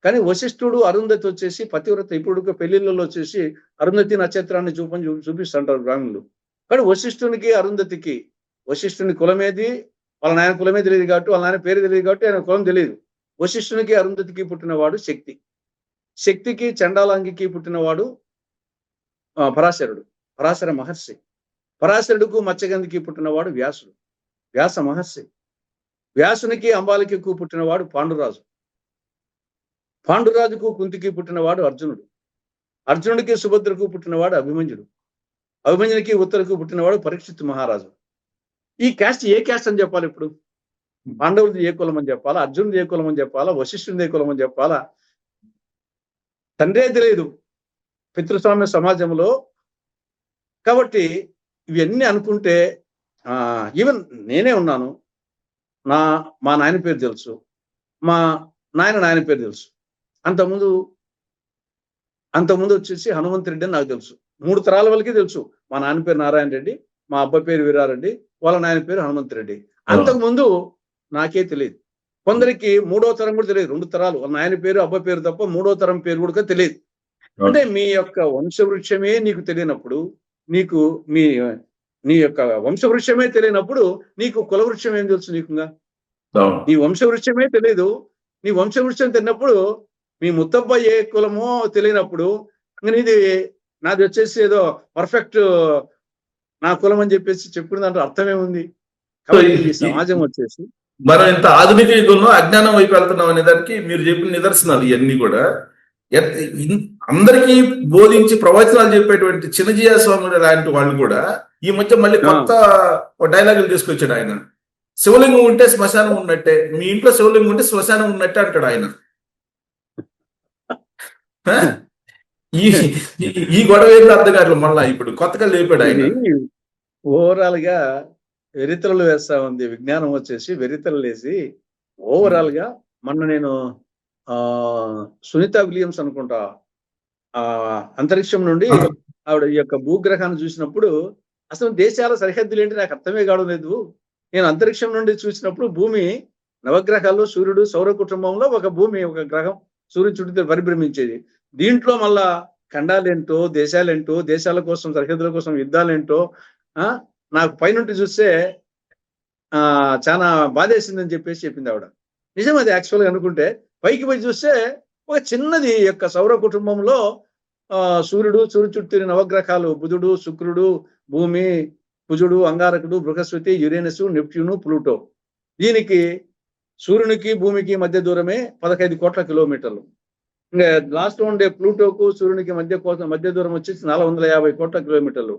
కానీ వశిష్ఠుడు అరుంధతి వచ్చేసి పతివ్రత. ఇప్పుడు పెళ్లిళ్ళలో వచ్చేసి అరుంధతి నక్షత్రాన్ని చూపిస్తుంటారు బ్రాహ్మణులు. కానీ వశిష్ఠుని కులమేది, వాళ్ళ నాయన కులమే తెలియదు కాబట్టి, వాళ్ళ నాయన పేరు తెలియదు కాబట్టి ఆయన కులం తెలియదు. వశిష్ఠునికి అరుంధతికి పుట్టినవాడు శక్తికి చండాలాంగికి పుట్టినవాడు పరాశర మహర్షి. పరాశరుడుకు మత్స్యగంధికి పుట్టినవాడు వ్యాస మహర్షి. వ్యాసునికి అంబాలికకు పుట్టినవాడు పాండురాజుకు కుంతికి పుట్టినవాడు అర్జునుడు. అర్జునుడికి సుభద్రకు పుట్టినవాడు అభిమన్యుడు. అభిమన్యుడికి ఉత్తరకు పుట్టినవాడు పరీక్షిత్ మహారాజు. ఈ క్యాస్ట్ ఏ క్యాస్ట్ అని చెప్పాలి ఇప్పుడు? పాండవులది ఏ కులం అని చెప్పాలా, అర్జునుది ఏ కులం అని చెప్పాలా, వశిష్ఠునిది ఏ కులం అని చెప్పాలా? తండ్రే తెలియదు పితృస్వామ్య సమాజంలో. కాబట్టి ఇవన్నీ అనుకుంటే ఈవెన్ నేనే ఉన్నాను, మా నాయన పేరు తెలుసు, మా నాయన పేరు తెలుసు. అంతకుముందు వచ్చేసి హనుమంత్ రెడ్డి అని నాకు తెలుసు. 3 తరాల వాళ్ళకి తెలుసు. మా నాన్న పేరు నారాయణ రెడ్డి, మా అబ్బాయి పేరు వీరారెడ్డి, వాళ్ళ నాయన పేరు హనుమంత్ రెడ్డి. అంతకుముందు నాకే తెలియదు. కొందరికి 3వ తరం కూడా తెలియదు. 2 తరాలు వాళ్ళ నాయన పేరు అబ్బాయి పేరు తప్ప 3వ తరం పేరు కూడా తెలియదు. అంటే మీ యొక్క వంశవృక్షమే నీకు తెలియనప్పుడు, నీ యొక్క వంశవృక్షమే తెలియనప్పుడు నీకు కులవృక్షం ఏం తెలుసు? నీకుగా నీ వంశవృక్షమే తెలియదు. నీ వంశవృక్షం తెలియనప్పుడు మీ ముత్తబ్బ ఏ కులమో తెలియనప్పుడు నాది వచ్చేసి ఏదో పర్ఫెక్ట్ నా కులం అని చెప్పేసి చెప్పుకునే దాంట్లో అర్థమేముంది? కాబట్టి ఈ సమాజం వచ్చేసి మనం ఇంత ఆధునిక యుగంలో అజ్ఞానం వైపు వెళ్తున్నాం అనే దానికి మీరు చెప్పిన నిదర్శనాలు ఇవన్నీ కూడా. అందరికీ బోధించి ప్రవచనాలు చెప్పేటువంటి చిన్నజీయ స్వామి లాంటి వాళ్ళు కూడా ఈ మధ్య మళ్ళీ కొత్త డైలాగులు తీసుకొచ్చాడు ఆయన. శివలింగం ఉంటే శ్మశానం ఉన్నట్టే, మీ ఇంట్లో శివలింగం ఉంటే శ్మశానం ఉన్నట్టే అంటాడు ఆయన. ఈ గొడవ ఏంటో అర్థం కావట్లేదు. మళ్ళా ఇప్పుడు కొత్తగా లేపాడు ఆయన. ఓవరాల్ గా వెరితలు వేస్తా ఉంది విజ్ఞానం వచ్చేసి, వెరితలు వేసి ఓవరాల్ గా. మొన్న నేను సునీత విలియమ్స్ అనుకుంటా అంతరిక్షం నుండి ఆవిడ ఈ యొక్క భూగ్రహాన్ని చూసినప్పుడు అసలు దేశాల సరిహద్దులు ఏంటి నాకు అర్థమే కావడం లేదు. నేను అంతరిక్షం నుండి చూసినప్పుడు భూమి నవగ్రహాల్లో సూర్యుడు సౌర కుటుంబంలో ఒక భూమి, ఒక గ్రహం సూర్యుని చుట్టూ పరిభ్రమించేది. దీంట్లో మళ్ళా ఖండాలేంటో, దేశాలేంటో, దేశాల కోసం సరిహద్దుల కోసం యుద్ధాలేంటో నాకు పైనుండి చూస్తే చాలా బాధేసిందని చెప్పేసి చెప్పింది ఆవిడ. నిజం అది యాక్చువల్గా అనుకుంటే. పైకి పోయి చూస్తే ఒక చిన్నది యొక్క సౌర కుటుంబంలో సూర్యుడు, సూర్యుడు చుట్టూ నవగ్రహాలు బుధుడు, శుక్రుడు, భూమి, కుజుడు, అంగారకుడు, బృహస్పతి, యురేనస్, నెప్ట్యూను, ప్లూటో. దీనికి సూర్యునికి భూమికి మధ్య దూరమే 15 కోట్ల కిలోమీటర్లు. ఇంకా లాస్ట్ ఉండే ప్లూటోకు సూర్యునికి మధ్య దూరం వచ్చేసి 450 కోట్ల కిలోమీటర్లు.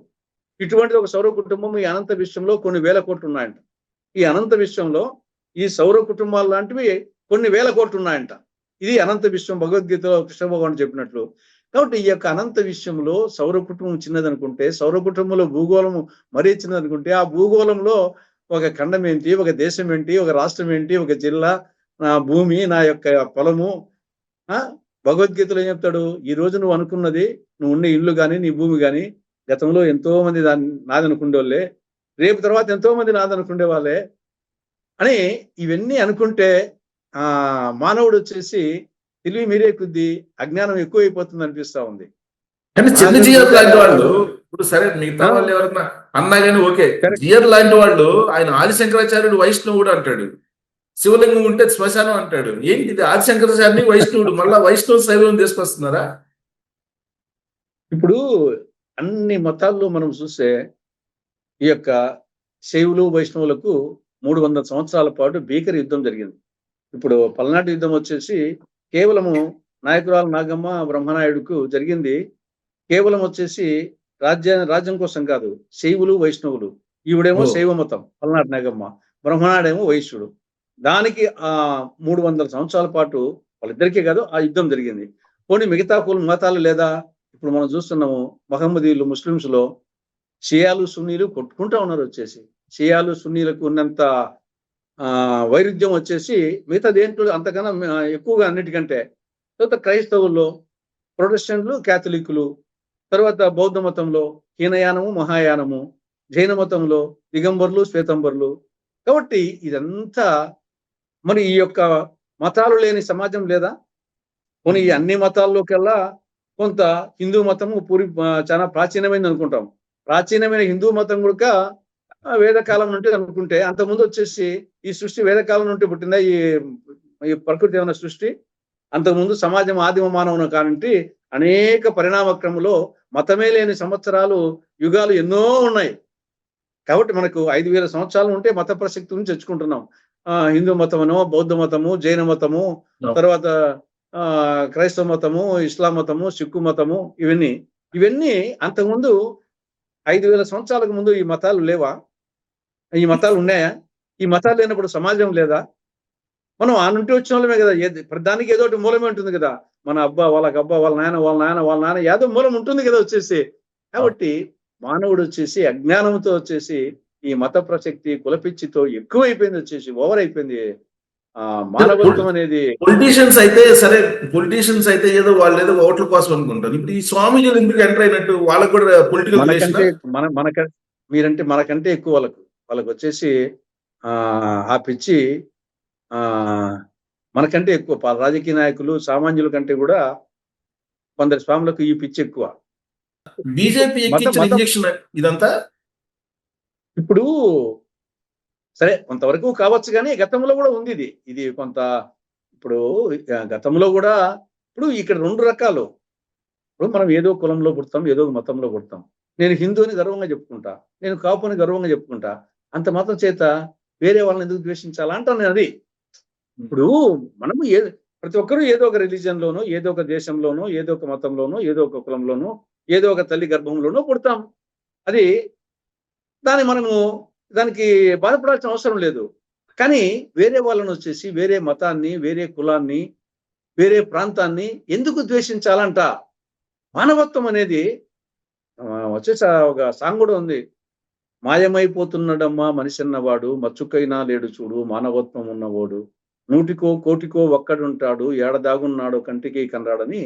ఇటువంటి ఒక సౌర కుటుంబం ఈ అనంత విశ్వంలో కొన్ని వేల కోట్లు ఉన్నాయంట. ఈ అనంత విశ్వంలో ఈ సౌర కుటుంబాలు లాంటివి కొన్ని వేల కోట్లు ఉన్నాయంట. ఇది అనంత విశ్వం, భగవద్గీతలో కృష్ణ భగవానుడు చెప్పినట్లు. కాబట్టి ఈ యొక్క అనంత విశ్వంలో సౌర కుటుంబం చిన్నదనుకుంటే, సౌర కుటుంబంలో భూగోళము మరీ చిన్నదనుకుంటే, ఆ భూగోళంలో ఒక ఖండం ఏంటి, ఒక దేశం ఏంటి, ఒక రాష్ట్రం ఏంటి, ఒక జిల్లా, నా భూమి, నా యొక్క పొలము. భగవద్గీతలో ఏం చెప్తాడు? ఈ రోజు నువ్వు అనుకున్నది, నువ్వు ఉన్న ఇల్లు కానీ నీ భూమి కానీ గతంలో ఎంతో మంది నాదనుకునే వాళ్ళే, రేపు తర్వాత ఎంతో మంది నాదనుకునే వాళ్ళే అని ఇవన్నీ అనుకుంటే మానవుడు వచ్చేసి తెలివి మీరే కొద్దీ అజ్ఞానం ఎక్కువైపోతుంది అనిపిస్తా ఉంది. కానీ చిన్న జియర్ లాంటి వాళ్ళు ఇప్పుడు సరే మిగతా వాళ్ళు ఎవరన్నా అన్నా కానీ ఓకే, జియర్ లాంటి వాళ్ళు ఆయన ఆదిశంకరాచార్యుడు వైష్ణవుడు అంటాడు, శివలింగం ఉంటే శ్మశానం అంటాడు. ఏంటి ఇది? ఆదిశంకరాచార్యుని వైష్ణవుడు మళ్ళా వైష్ణవ శైవం తీసుకొస్తున్నారా? ఇప్పుడు అన్ని మతాల్లో మనం చూస్తే ఈ యొక్క శైవులు వైష్ణవులకు 300 సంవత్సరాల పాటు భీకర యుద్ధం జరిగింది. ఇప్పుడు పల్నాటి యుద్ధం వచ్చేసి కేవలము నాయకురాలు నాగమ్మ బ్రహ్మనాయుడుకు జరిగింది. కేవలం వచ్చేసి రాజ్యం కోసం కాదు, శైవులు వైష్ణవులు. ఈవిడేమో శైవ మతం పల్నాటి నాగమ్మ, బ్రహ్మనాయుడేమో వైశ్యుడు. దానికి 300 సంవత్సరాల పాటు వాళ్ళిద్దరికీ కాదు ఆ యుద్ధం జరిగింది. పోనీ మిగతా మతాలు లేదా? ఇప్పుడు మనం చూస్తున్నాము మహమ్మదీయులు, ముస్లిమ్స్ లో షియాలు సున్నీలు కొట్టుకుంటా ఉన్నారు. వచ్చేసి షియాలు సున్నీలకు ఉన్నంత వైరుధ్యం వచ్చేసి మిగతా దేంట్లో అంతకన్నా ఎక్కువగా అన్నిటికంటే. తర్వాత క్రైస్తవుల్లో ప్రొటెస్టెంట్లు, క్యాథలిక్కులు, తర్వాత బౌద్ధ మతంలో హీనయానము, మహాయానము, జైన మతంలో దిగంబర్లు, శ్వేతంబర్లు. కాబట్టి ఇదంతా మరి ఈ యొక్క మతాలు లేని సమాజం లేదా? కొన్ని ఈ అన్ని మతాల్లోకెల్లా కొంత హిందూ మతము చాలా ప్రాచీనమైనది అనుకుంటాం. ప్రాచీనమైన హిందూ మతం కూడా వేదకాలం నుండి అనుకుంటే, అంతకుముందు వచ్చేసి ఈ సృష్టి వేదకాలం నుండి పుట్టిందా? ఈ ప్రకృతి ఏమైనా సృష్టి? అంతకుముందు సమాజం ఆదిమ మానవుని కానుంటి అనేక పరిణామక్రమంలో మతమే లేని సంవత్సరాలు, యుగాలు ఎన్నో ఉన్నాయి. కాబట్టి మనకు 5000 సంవత్సరాలు ఉంటే మత ప్రసక్తి నుంచి తెచ్చుకుంటున్నాం. హిందూ మతమునో, బౌద్ధ మతము, జైన మతము, తర్వాత క్రైస్తవ మతము, ఇస్లాం మతము, సిక్కు మతము, ఇవన్నీ అంతకుముందు 5,000 సంవత్సరాలకు ముందు ఈ మతాలు లేవా? ఈ మతాలు ఉన్నాయా? ఈ మతాలు లేనప్పుడు సమాజం లేదా? మనం ఆ నుండి వచ్చిన వాళ్ళమే కదా. ప్రధానికి ఏదో ఒకటి మూలమే ఉంటుంది కదా. మన వాళ్ళకి వాళ్ళ నాయన వాళ్ళ నాయన వాళ్ళ నాయన ఏదో మూలం ఉంటుంది కదా వచ్చేసి. కాబట్టి మానవుడు వచ్చేసి అజ్ఞానంతో వచ్చేసి ఈ మత ప్రసక్తి కులపిచ్చితో ఎక్కువైపోయింది, వచ్చేసి ఓవర్ అయిపోయింది. మానవత్వం అనేది. పొలిటీషియన్స్ అయితే సరే, పొలిటీషియన్స్ అయితే ఏదో వాళ్ళు ఏదో ఓట్ల కోసం అనుకుంటారు. ఇప్పుడు ఈ స్వామీజీలు ఎందుకు ఎంటర్ అయినట్టు? వాళ్ళకు కూడా పొలిటికల్ మనకంటే మీరంటే మనకంటే ఎక్కువ వాళ్ళకి వచ్చేసి ఆ పిచ్చి మనకంటే ఎక్కువ. రాజకీయ నాయకులు, సామాన్యుల కంటే కూడా కొందరు స్వాములకు ఈ పిచ్చి ఎక్కువ. బీజేపీ ఎక్కించిన ఇంజెక్షన్ ఇదంతా. ఇప్పుడు సరే కొంతవరకు కావచ్చు, కానీ గతంలో కూడా ఉంది ఇది కొంత. ఇప్పుడు గతంలో కూడా ఇప్పుడు ఇక్కడ 2 రకాలు. ఇప్పుడు మనం ఏదో కులంలో పుడతాం, ఏదో మతంలో పుడతాం. నేను హిందూ అని గర్వంగా చెప్పుకుంటా, నేను కాపు అని గర్వంగా చెప్పుకుంటా. అంత మాత్రం చేత వేరే వాళ్ళని ఎందుకు ద్వేషించాలా అంటాను నేను. అది ఇప్పుడు మనము ప్రతి ఒక్కరూ ఏదో ఒక రిలీజన్ లోనో, ఏదో ఒక దేశంలోనో, ఏదో ఒక మతంలోనో, ఏదో ఒక కులంలోనో, ఏదో ఒక తల్లి గర్భంలోనో పుడతాం. అది దానికి బాధపడాల్సిన అవసరం లేదు. కానీ వేరే వాళ్ళని వచ్చేసి వేరే మతాన్ని, వేరే కులాన్ని, వేరే ప్రాంతాన్ని ఎందుకు ద్వేషించాలంట? మానవత్వం అనేది వచ్చేసి ఒక సాంగ్ కూడా ఉంది. మాయమైపోతున్నాడమ్మా మనిషి అన్నవాడు, మచ్చుకైనా లేడు చూడు మానవత్వం ఉన్నవాడు, 100కో 1,00,00,000 ఒక్కడుంటాడు, ఏడదాగున్నాడు కంటికి కనరాడని.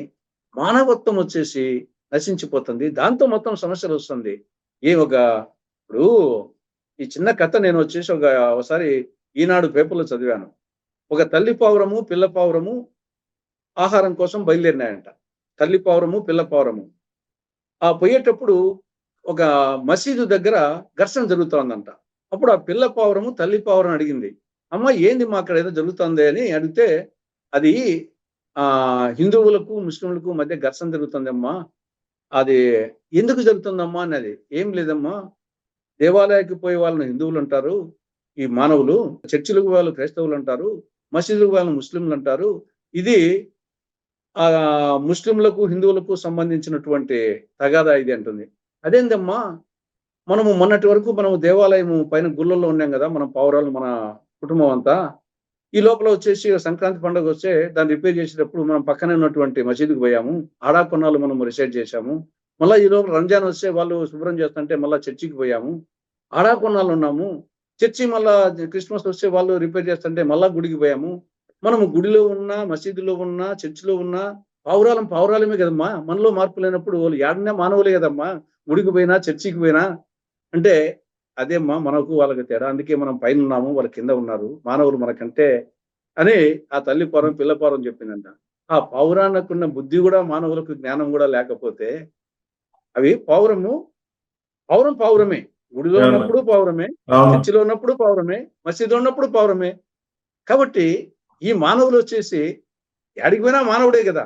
మానవత్వం వచ్చేసి నశించిపోతుంది. దాంతో మొత్తం సమస్యలు వస్తుంది. ఇప్పుడు ఈ చిన్న కథ నేను వచ్చేసి ఒకసారి ఈనాడు పేపర్లో చదివాను. ఒక తల్లి పావురము, పిల్ల పావురము ఆహారం కోసం బయలుదేరినాయంట. తల్లి పావురము, పిల్ల పావురము పోయేటప్పుడు ఒక మసీదు దగ్గర ఘర్షణ జరుగుతోందంట. అప్పుడు ఆ పిల్ల పావురము తల్లి పావురం అడిగింది, అమ్మ ఏంది మా అక్కడ ఏదో జరుగుతుంది అని అడిగితే, అది హిందువులకు ముస్లింలకు మధ్య ఘర్షణ జరుగుతుందమ్మా, అది ఎందుకు జరుగుతుందమ్మా అన్నది. ఏం లేదమ్మా, దేవాలయానికి పోయే వాళ్ళని హిందువులు అంటారు, ఈ మానవులు, చర్చిలకు వాళ్ళు క్రైస్తవులు అంటారు, మసీదులకు వాళ్ళు ముస్లింలు అంటారు. ఇది ముస్లింలకు హిందువులకు సంబంధించినటువంటి తగాదా ఇది అంటుంది. అదేందమ్మా, మనము మొన్నటి వరకు మనము దేవాలయం పైన గుళ్ళల్లో ఉన్నాం కదా, మనం పావురాలు, మన కుటుంబం అంతా. ఈ లోపల వచ్చేసి సంక్రాంతి పండుగ వస్తే దాన్ని రిపేర్ చేసేటప్పుడు మనం పక్కనే ఉన్నటువంటి మసీదుకు పోయాము, ఆడాకొన్నాళ్ళు మనం రిసైడ్ చేశాము. మళ్ళీ ఈ లోపల రంజాన్ వస్తే వాళ్ళు శుభ్రం చేస్తుంటే మళ్ళీ చర్చికి పోయాము, ఆడాకొన్నాళ్ళు ఉన్నాము. చర్చి మళ్ళా క్రిస్మస్ వస్తే వాళ్ళు రిపేర్ చేస్తుంటే మళ్ళా గుడికి పోయాము. మనము గుడిలో ఉన్నా, మసీదులో ఉన్నా, చర్చిలో ఉన్నా పావురాలమే కదమ్మా. మనలో మార్పు లేనప్పుడు వాళ్ళు ఏడన్నా మానవులే కదమ్మా, గుడికి పోయినా చర్చికి పోయినా. అంటే అదేమ్మా మనకు వాళ్ళకి తేడా, అందుకే మనం పైన ఉన్నాము, వాళ్ళ కింద ఉన్నారు మానవులు మనకంటే అని ఆ తల్లి పావురం పిల్ల పావురం చెప్పిందంట. ఆ పావురాన్నకున్న బుద్ధి కూడా మానవులకు జ్ఞానం కూడా లేకపోతే అవి పావురమే. గుడిలో ఉన్నప్పుడు పావురమే, చర్చిలో ఉన్నప్పుడు పావురమే, మసీదులో ఉన్నప్పుడు పావురమే. కాబట్టి ఈ మానవులు వచ్చేసి ఎడికి పోయినా మానవుడే కదా.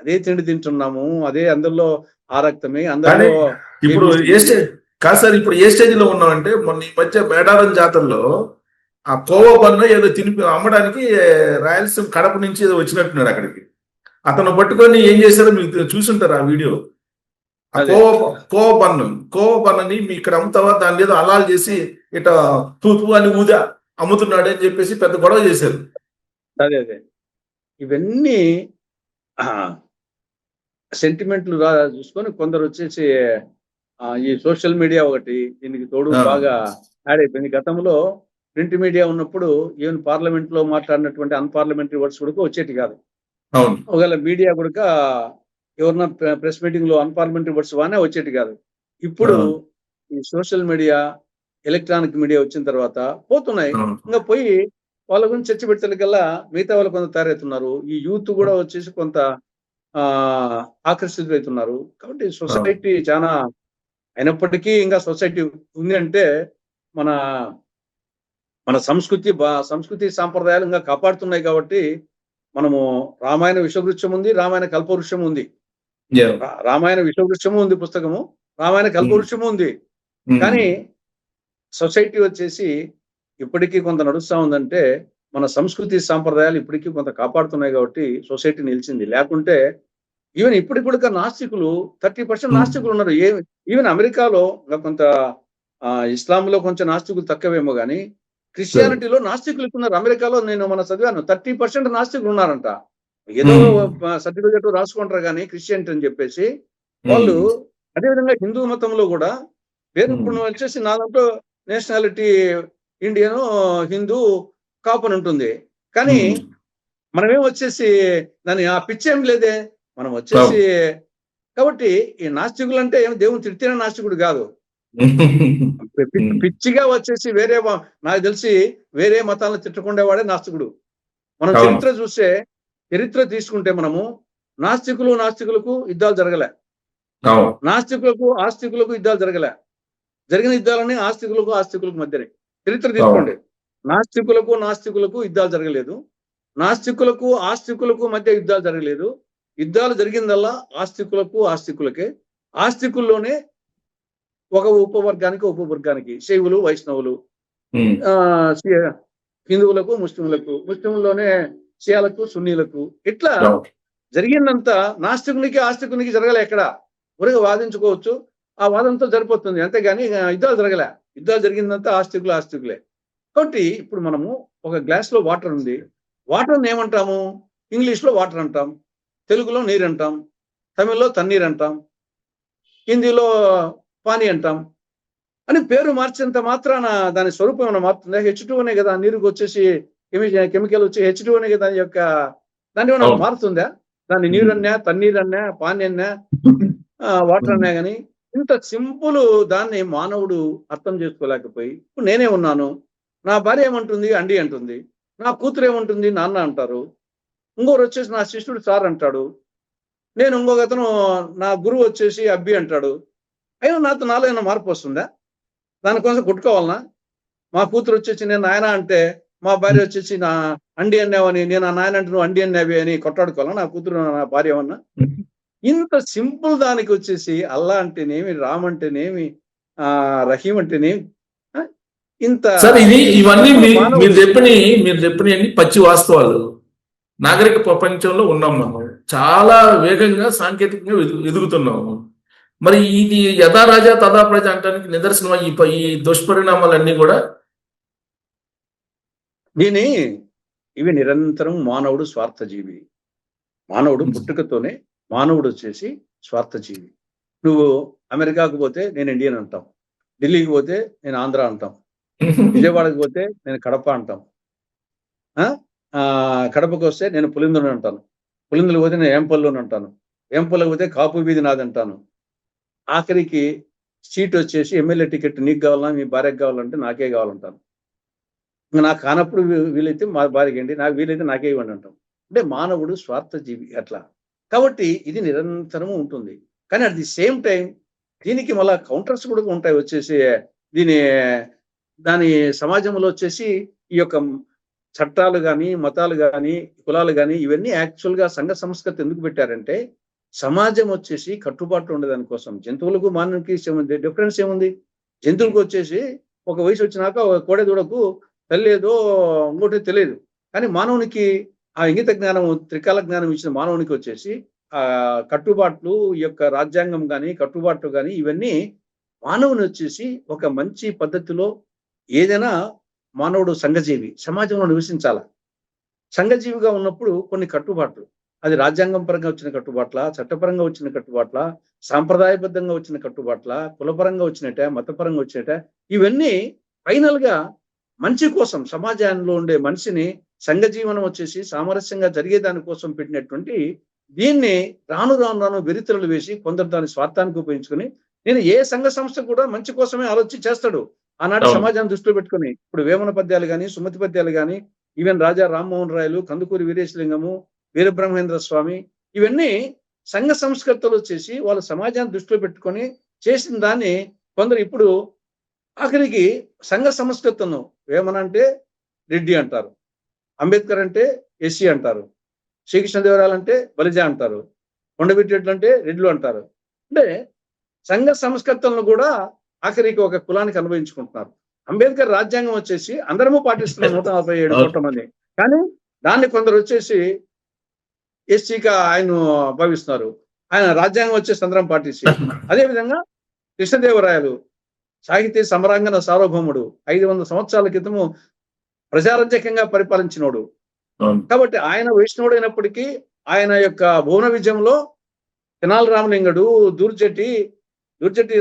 అదే తిండి తింటున్నాము, అదే అందరిలో ఆ రక్తమే అందరిలో. ఇప్పుడు కాదు సార్, ఇప్పుడు ఏ స్టేజ్ లో ఉన్నామంటే, మొన్న ఈ మధ్య మేడారం జాతరలో ఆ కోవా బన్ను ఏదో అమ్మడానికి రాయలసీమ కడప నుంచి ఏదో వచ్చినట్టున్నాడు అక్కడికి. అతను పట్టుకొని ఏం చేశారో మీకు చూసుంటారు ఆ వీడియో. కోవా బన్నని మీ ఇక్కడ అమ్ముతావా, దాని ఏదో అలాలు చేసి ఇట తూతు అని ఊదా అమ్ముతున్నాడు అని చెప్పేసి పెద్ద గొడవ చేశారు. అదే ఇవన్నీ సెంటిమెంట్లు చూసుకొని కొందరు వచ్చేసి ఈ సోషల్ మీడియా ఒకటి దీనికి తోడు బాగా యాడ్ అయిపోయింది. గతంలో ప్రింట్ మీడియా ఉన్నప్పుడు ఈవెన్ పార్లమెంట్ లో మాట్లాడినటువంటి అన్పార్లమెంటరీ వర్డ్స్ కూడా వచ్చేటి కాదు. ఒకవేళ మీడియా కూడా ఎవరన్నా ప్రెస్ మీటింగ్ లో అన్పార్లమెంటరీ వర్డ్స్ వానే వచ్చేటి కాదు. ఇప్పుడు ఈ సోషల్ మీడియా, ఎలక్ట్రానిక్ మీడియా వచ్చిన తర్వాత పోతున్నాయి. ఇంకా పోయి వాళ్ళ గురించి చర్చ పెట్టేకల్లా మిగతా వాళ్ళు కొంత తయారవుతున్నారు. ఈ యూత్ కూడా వచ్చేసి కొంత ఆకర్షితులవుతున్నారు. కాబట్టి సొసైటీ చాలా అయినప్పటికీ ఇంకా సొసైటీ ఉంది అంటే మన సంస్కృతి సాంప్రదాయాలు ఇంకా కాపాడుతున్నాయి. కాబట్టి మనము రామాయణ విషవృక్షం ఉంది, రామాయణ కల్పవృక్షం ఉంది. రామాయణ విషవృక్షము ఉంది పుస్తకము, రామాయణ కల్పవృక్షము ఉంది. కానీ సొసైటీ వచ్చేసి ఇప్పటికీ కొంత నడుస్తా ఉందంటే మన సంస్కృతి సాంప్రదాయాలు ఇప్పటికీ కొంత కాపాడుతున్నాయి కాబట్టి సొసైటీ నిలిచింది. లేకుంటే ఈవెన్ ఇప్పటికి కూడా నాస్తికులు 30% నాస్తికులు ఉన్నారు. ఈవెన్ అమెరికాలో ఇంకా కొంత ఇస్లాంలో కొంచెం నాస్తికులు తక్కువేమో గానీ క్రిస్టియానిటీలో నాస్తికులు ఉన్నారు. అమెరికాలో నేను మన చదివాను 30% నాస్తికులు ఉన్నారంట. ఏదో సర్టిఫికెట్ రాసుకుంటారు కానీ క్రిస్టియానిటీ అని చెప్పేసి వాళ్ళు. అదేవిధంగా హిందూ మతంలో కూడా పేరు ఇప్పుడు వచ్చేసి నా దాంట్లో నేషనాలిటీ ఇండియను, హిందూ, కాపు అని ఉంటుంది. కానీ మనమేం వచ్చేసి దాని ఆ పిచ్చేం లేదే. మనం వచ్చేసి కాబట్టి ఈ నాస్తికులు అంటే ఏం దేవుని తిడితేనే నాస్తికుడు కాదు. పిచ్చిగా వచ్చేసి వేరే నాకు తెలిసి వేరే మతాలను తిట్టుకునేవాడే నాస్తికుడు. మనం చరిత్ర తీసుకుంటే మనము నాస్తికులకు యుద్ధాలు జరగలే. నాస్తికులకు ఆస్తికులకు యుద్ధాలు జరగలే. జరిగిన యుద్ధాలన్నీ ఆస్తికులకు మధ్యనే. చరిత్ర తీసుకోండి. నాస్తికులకు యుద్ధాలు జరగలేదు. నాస్తికులకు ఆస్తికులకు మధ్య యుద్ధాలు జరగలేదు. యుద్ధాలు జరిగిందల్లా ఆస్తికులకే. ఆస్తికుల్లోనే ఒక ఉపవర్గానికి శైవులు, వైష్ణవులు, హిందువులకు, ముస్లింల్లోనే షియాలకు, సున్నీలకు, ఇట్లా జరిగిందంతా నాస్తికునికి ఆస్తికునికి జరగలే. ఎక్కడ ఊరిగా వాదించుకోవచ్చు, ఆ వాదంతో సరిపోతుంది, అంతేగాని యుద్ధాలు జరగలే. యుద్ధాలు జరిగిందంతా ఆస్తికులే. కాబట్టి ఇప్పుడు మనము ఒక గ్లాస్ లో వాటర్ ఉంది. వాటర్ ఏమంటాము? ఇంగ్లీష్ లో వాటర్ అంటాం, తెలుగులో నీరు అంటాం, తమిళ్లో తన్నీరు అంటాం, హిందీలో పానీ అంటాం. అని పేరు మార్చేంత మాత్రాన దాని స్వరూపం ఏమైనా మారుతుందా? H2O కదా నీరుకి వచ్చేసి కెమికల్ వచ్చి H2O కదా దాని ఏమైనా మారుతుందా? దాన్ని నీరు అన్నా, తన్నీరు అన్నా, పానీ అన్నా, వాటర్ అన్నా కానీ ఇంత సింపుల్ దాన్ని మానవుడు అర్థం చేసుకోలేకపోయి, ఇప్పుడు నేనే ఉన్నాను, నా భార్య ఏమంటుంది? అండి అంటుంది. నా కూతురు ఏమంటుంది? నాన్న అంటారు. ఇంకోరు వచ్చేసి నా శిష్యుడు సార్ అంటాడు. నేను ఇంకొక అతను నా గురువు వచ్చేసి అబ్బి అంటాడు. అయినా నాలో ఏమైనా మార్పు వస్తుందా? దానికోసం కొట్టుకోవాలనా? మా కూతురు వచ్చేసి నేను నాయన అంటే, మా భార్య వచ్చేసి నా అండి అన్నావని, నేను ఆ నాయన అంటే నువ్వు అండి అన్నావి అని కొట్టాడుకోవాలా? నా కూతురు నా భార్య ఏమన్నా? ఇంత సింపుల్ దానికి వచ్చేసి అల్లా అంటేనేమి, రామ్ అంటేనేమి, రహీం అంటేనేమి, ఇంత ఇవన్నీ మీరు చెప్పిన పచ్చి వాస్తవాలు. నాగరిక ప్రపంచంలో ఉన్నాం మనం, చాలా వేగంగా సాంకేతికంగా ఎదుగుతున్నాము. మరి ఇది యథా రాజా తథా ప్రజ అంటానికి నిదర్శనం ఈ దుష్పరిణామాలన్నీ కూడా ఇవి నిరంతరం మానవుడు స్వార్థజీవి. మానవుడు పుట్టుకతోనే మానవుడు వచ్చేసి స్వార్థజీవి. నువ్వు అమెరికాకు పోతే నేను ఇండియన్ అంటాం, ఢిల్లీకి పోతే నేను ఆంధ్ర అంటాం, విజయవాడకు పోతే నేను కడప అంటాం, కడపకు వస్తే నేను పులిందుని అంటాను, పులిందులకు పోతే నేను ఏంపల్లోని అంటాను, ఏంపల్లకు పోతే కాపు వీధి నాది అంటాను. ఆఖరికి సీట్ వచ్చేసి ఎమ్మెల్యే టికెట్ నీకు కావాలన్నా, మీ భార్యకు కావాలంటే నాకే కావాలంటాను. ఇంకా నాకు కానప్పుడు వీలైతే మా భార్యకి, నాకు వీలైతే నాకే ఇవ్వండి అంటాం. అంటే మానవుడు స్వార్థజీవి అట్లా. కాబట్టి ఇది నిరంతరము ఉంటుంది. కానీ అట్ ది సేమ్ టైం దీనికి మళ్ళా కౌంటర్స్ కూడా ఉంటాయి. వచ్చేసి దాని సమాజంలో వచ్చేసి ఈ యొక్క చట్టాలు కానీ, మతాలు కానీ, కులాలు కానీ ఇవన్నీ యాక్చువల్గా సంఘ సంస్కృతి ఎందుకు పెట్టారంటే సమాజం వచ్చేసి కట్టుబాట్లు ఉండేదాని కోసం. జంతువులకు మానవునికి డిఫరెన్స్ ఏముంది? జంతువులకు వచ్చేసి ఒక వయసు వచ్చినాక కోడె దూడకు తెలియదో ఇంకోటి తెలియదు. కానీ మానవునికి ఆ ఇంగిత జ్ఞానం, త్రికాల జ్ఞానం ఇచ్చిన మానవునికి వచ్చేసి ఆ కట్టుబాట్లు, ఈ యొక్క రాజ్యాంగం కానీ, కట్టుబాట్లు కానీ ఇవన్నీ మానవుని వచ్చేసి ఒక మంచి పద్ధతిలో ఏదైనా మానవుడు సంఘజీవి సమాజంలో నివసించాల. సంఘజీవిగా ఉన్నప్పుడు కొన్ని కట్టుబాట్లు, అది రాజ్యాంగం పరంగా వచ్చిన కట్టుబాట్ల, చట్టపరంగా వచ్చిన కట్టుబాట్ల, సాంప్రదాయబద్ధంగా వచ్చిన కట్టుబాట్ల, కులపరంగా వచ్చినట్ట, మతపరంగా వచ్చినట్ట, ఇవన్నీ ఫైనల్ గా మంచి కోసం సమాజంలో ఉండే మనిషిని సంఘ జీవనం వచ్చేసి సామరస్యంగా జరిగే దానికోసం పెట్టినటువంటి దీన్ని రాను వెరితెరలు వేసి కొందరు దాని స్వార్థానికి ఉపయోగించుకుని, నేను ఏ సంఘ సంస్థ కూడా మంచి కోసమే ఆలోచించి చేస్తాడు. ఆనాటి సమాజాన్ని దృష్టిలో పెట్టుకుని ఇప్పుడు వేమన పద్యాలు కానీ, సుమతి పద్యాలు కానీ, ఈవెన్ రాజా రామ్మోహన్ రాయలు, కందుకూరి వీరేశలింగము, వీరబ్రహ్మేంద్ర స్వామి, ఇవన్నీ సంఘ సంస్కర్తలు వచ్చేసి వాళ్ళ సమాజాన్ని దృష్టిలో పెట్టుకొని చేసిన దాన్ని కొందరు ఇప్పుడు ఆఖరికి సంఘ సంస్కృతను వేమన అంటే రెడ్డి అంటారు, అంబేద్కర్ అంటే ఎస్సీ అంటారు, శ్రీకృష్ణదేవరాయలు అంటే బలిజ అంటారు, కొండవీటి అంటే రెడ్లు అంటారు. అంటే సంఘ సంస్కర్తలను కూడా ఆఖరికి ఒక కులానికి అనుభవించుకుంటున్నారు. అంబేద్కర్ రాజ్యాంగం వచ్చేసి అందరము పాటిస్తున్నారు 147 కోట్ల మంది. కానీ దాన్ని కొందరు వచ్చేసి ఎస్సీగా ఆయన భావిస్తున్నారు. ఆయన రాజ్యాంగం వచ్చేసి అందరం పాటించి. అదేవిధంగా కృష్ణదేవరాయలు సాహితీ సమరాంగణ సార్వభౌముడు 500 సంవత్సరాల క్రితము ప్రజారాజ్యకంగా పరిపాలించినోడు. కాబట్టి ఆయన వైష్ణవుడు అయినప్పటికీ ఆయన యొక్క భువన విజయంలో తెనాలి రామలింగడు దూర్జటి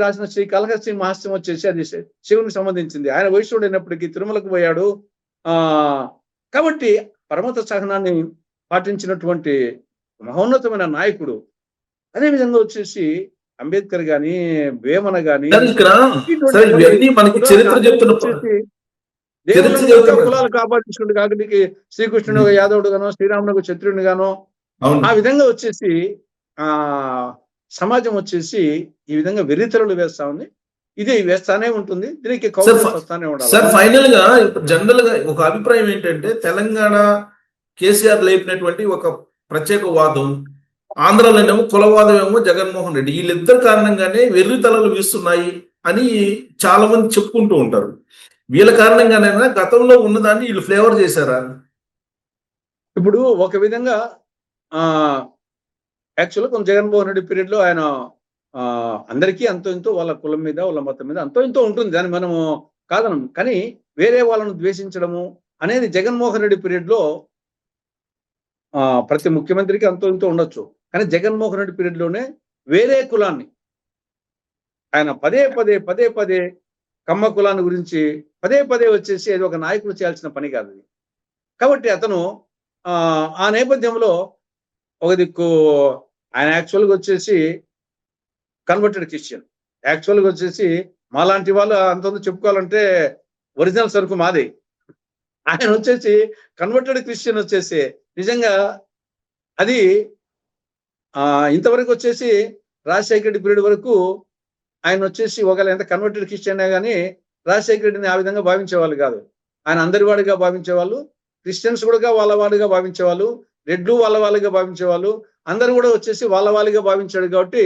రాసిన శ్రీ కాళహస్తి మహాస్యం వచ్చేసి అది శివునికి సంబంధించింది. ఆయన వైష్ణవుడు అయినప్పటికీ తిరుమలకు పోయాడు. కాబట్టి పరమత సహనాన్ని పాటించినటువంటి మహోన్నతమైన నాయకుడు. అదేవిధంగా వచ్చేసి అంబేద్కర్ గాని, వేమన గాని కులాలు కాపాడించుకుంటు కాబట్టి శ్రీకృష్ణుడు యాదవుడు గానో, శ్రీరాముడు క్షత్రుని గానో ఆ విధంగా వచ్చేసి సమాజం వచ్చేసి ఈ విధంగా వెర్రితెరలు వేస్తా ఉంది. ఇది వేస్తానే ఉంటుంది. దీనికి వస్తానే ఉండాలి. సార్ ఫైనల్ గా జనరల్ గా ఒక అభిప్రాయం ఏంటంటే తెలంగాణ కేసీఆర్ లేపినటువంటి ఒక ప్రత్యేక వాదం, ఆంధ్రాలోనేమో కులవాదం ఏమో జగన్మోహన్ రెడ్డి, వీళ్ళిద్దరు కారణంగానే వెర్రి తలలు వీస్తున్నాయి అని చాలా మంది చెప్పుకుంటూ ఉంటారు. వీళ్ళ కారణంగానైనా గతంలో ఉన్నదాన్ని వీళ్ళు ఫ్లేవర్ చేశారా? ఇప్పుడు ఒక విధంగా యాక్చువల్గా కొంచెం జగన్మోహన్ రెడ్డి పీరియడ్ లో ఆయన అందరికీ అంతో ఇంతో వాళ్ళ కులం మీద వాళ్ళ మతం మీద అంతో ఇంతో ఉంటుంది, దాన్ని మనము కాదనం. కానీ వేరే వాళ్ళను ద్వేషించడము అనేది జగన్మోహన్ రెడ్డి పీరియడ్ లో ప్రతి ముఖ్యమంత్రికి అంతో ఇంతో ఉండొచ్చు. కానీ జగన్మోహన్ రెడ్డి పీరియడ్ లోనే వేరే కులాన్ని ఆయన పదే పదే కమ్మ కులాన్ని గురించి పదే వచ్చేసి అది ఒక నాయకుడు చేయాల్సిన పని కాదు. కాబట్టి అతను ఆ నేపథ్యంలో ఒక దిక్కు ఆయన యాక్చువల్గా వచ్చేసి కన్వర్టెడ్ క్రిస్టియన్. యాక్చువల్గా వచ్చేసి మాలాంటి వాళ్ళు అంతంత చెప్పుకోవాలంటే ఒరిజినల్ సరుకు మాది. ఆయన వచ్చేసి కన్వర్టెడ్ క్రిస్టియన్ వచ్చేసి నిజంగా అది ఇంతవరకు వచ్చేసి రాజశేఖర రెడ్డి పీరియడ్ వరకు ఆయన వచ్చేసి ఒకవేళ ఎంత కన్వర్టెడ్ క్రిస్టియన్ కానీ రాజశేఖర రెడ్డిని ఆ విధంగా భావించేవాళ్ళు కాదు. ఆయన అందరి వాడిగా భావించేవాళ్ళు, క్రిస్టియన్స్ కూడా వాళ్ళ వాడిగా భావించేవాళ్ళు, రెడ్లు వాళ్ళ వాళ్ళగా భావించేవాళ్ళు, అందరూ కూడా వచ్చేసి వాళ్ళ వాళ్ళగా భావించాడు. కాబట్టి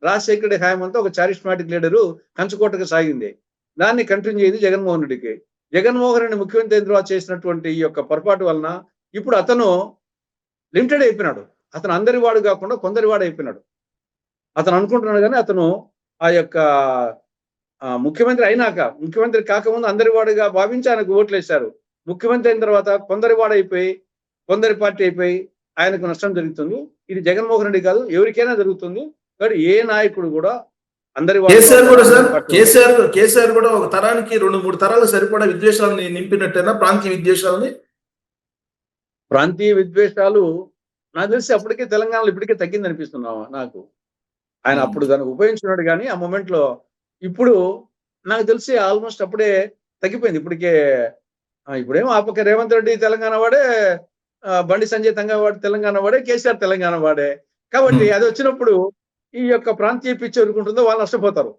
రాజశేఖర రెడ్డి హయాం అంతా ఒక చారిస్మాటిక్ లీడరు కంచుకోటగా సాగింది. దాన్ని కంటిన్యూ అయ్యింది జగన్మోహన్ రెడ్డికి. జగన్మోహన్ రెడ్డి ముఖ్యమంత్రి అయిన తర్వాత చేసినటువంటి ఈ యొక్క పొరపాటు వలన ఇప్పుడు అతను లిమిటెడ్ అయిపోయినాడు. అతను అందరి వాడు కాకుండా కొందరి వాడు అయిపోయినాడు. అతను అనుకుంటున్నాడు కానీ అతను ఆ యొక్క ముఖ్యమంత్రి అయినాక, ముఖ్యమంత్రి కాకముందు అందరి వాడుగా భావించి ఆయనకు ఓట్లు వేశారు. ముఖ్యమంత్రి అయిన తర్వాత కొందరి వాడు అయిపోయి కొందరి పార్టీ అయిపోయి ఆయనకు నష్టం జరుగుతుంది. ఇది జగన్మోహన్ రెడ్డి కాదు, ఎవరికైనా జరుగుతుంది. కాబట్టి ఏ నాయకుడు కూడా అందరి కేసీఆర్ కూడా ఒక తరానికి 2-3 తరాలు సరిపడా విద్వేషాలని నింపినట్టేనా? ప్రాంతీయ విద్వేషాలు నాకు తెలిసి అప్పటికే తెలంగాణలో ఇప్పటికే తగ్గింది అనిపిస్తున్నావా నాకు. ఆయన అప్పుడు దాన్ని ఉపయోగించుకున్నాడు కానీ ఆ మూమెంట్ లో ఇప్పుడు నాకు తెలిసి ఆల్మోస్ట్ అప్పుడే తగ్గిపోయింది. ఇప్పుడేమో ఆ పక్క రేవంత్ రెడ్డి తెలంగాణ వాడే, బండి సంజయ్ తెలంగాణ వాడే, కేసీఆర్ తెలంగాణ వాడే. కాబట్టి అది వచ్చినప్పుడు ఈ యొక్క ప్రాంతీయ పిచ్చి ఎవరుకుంటుందో వాళ్ళు నష్టపోతారు.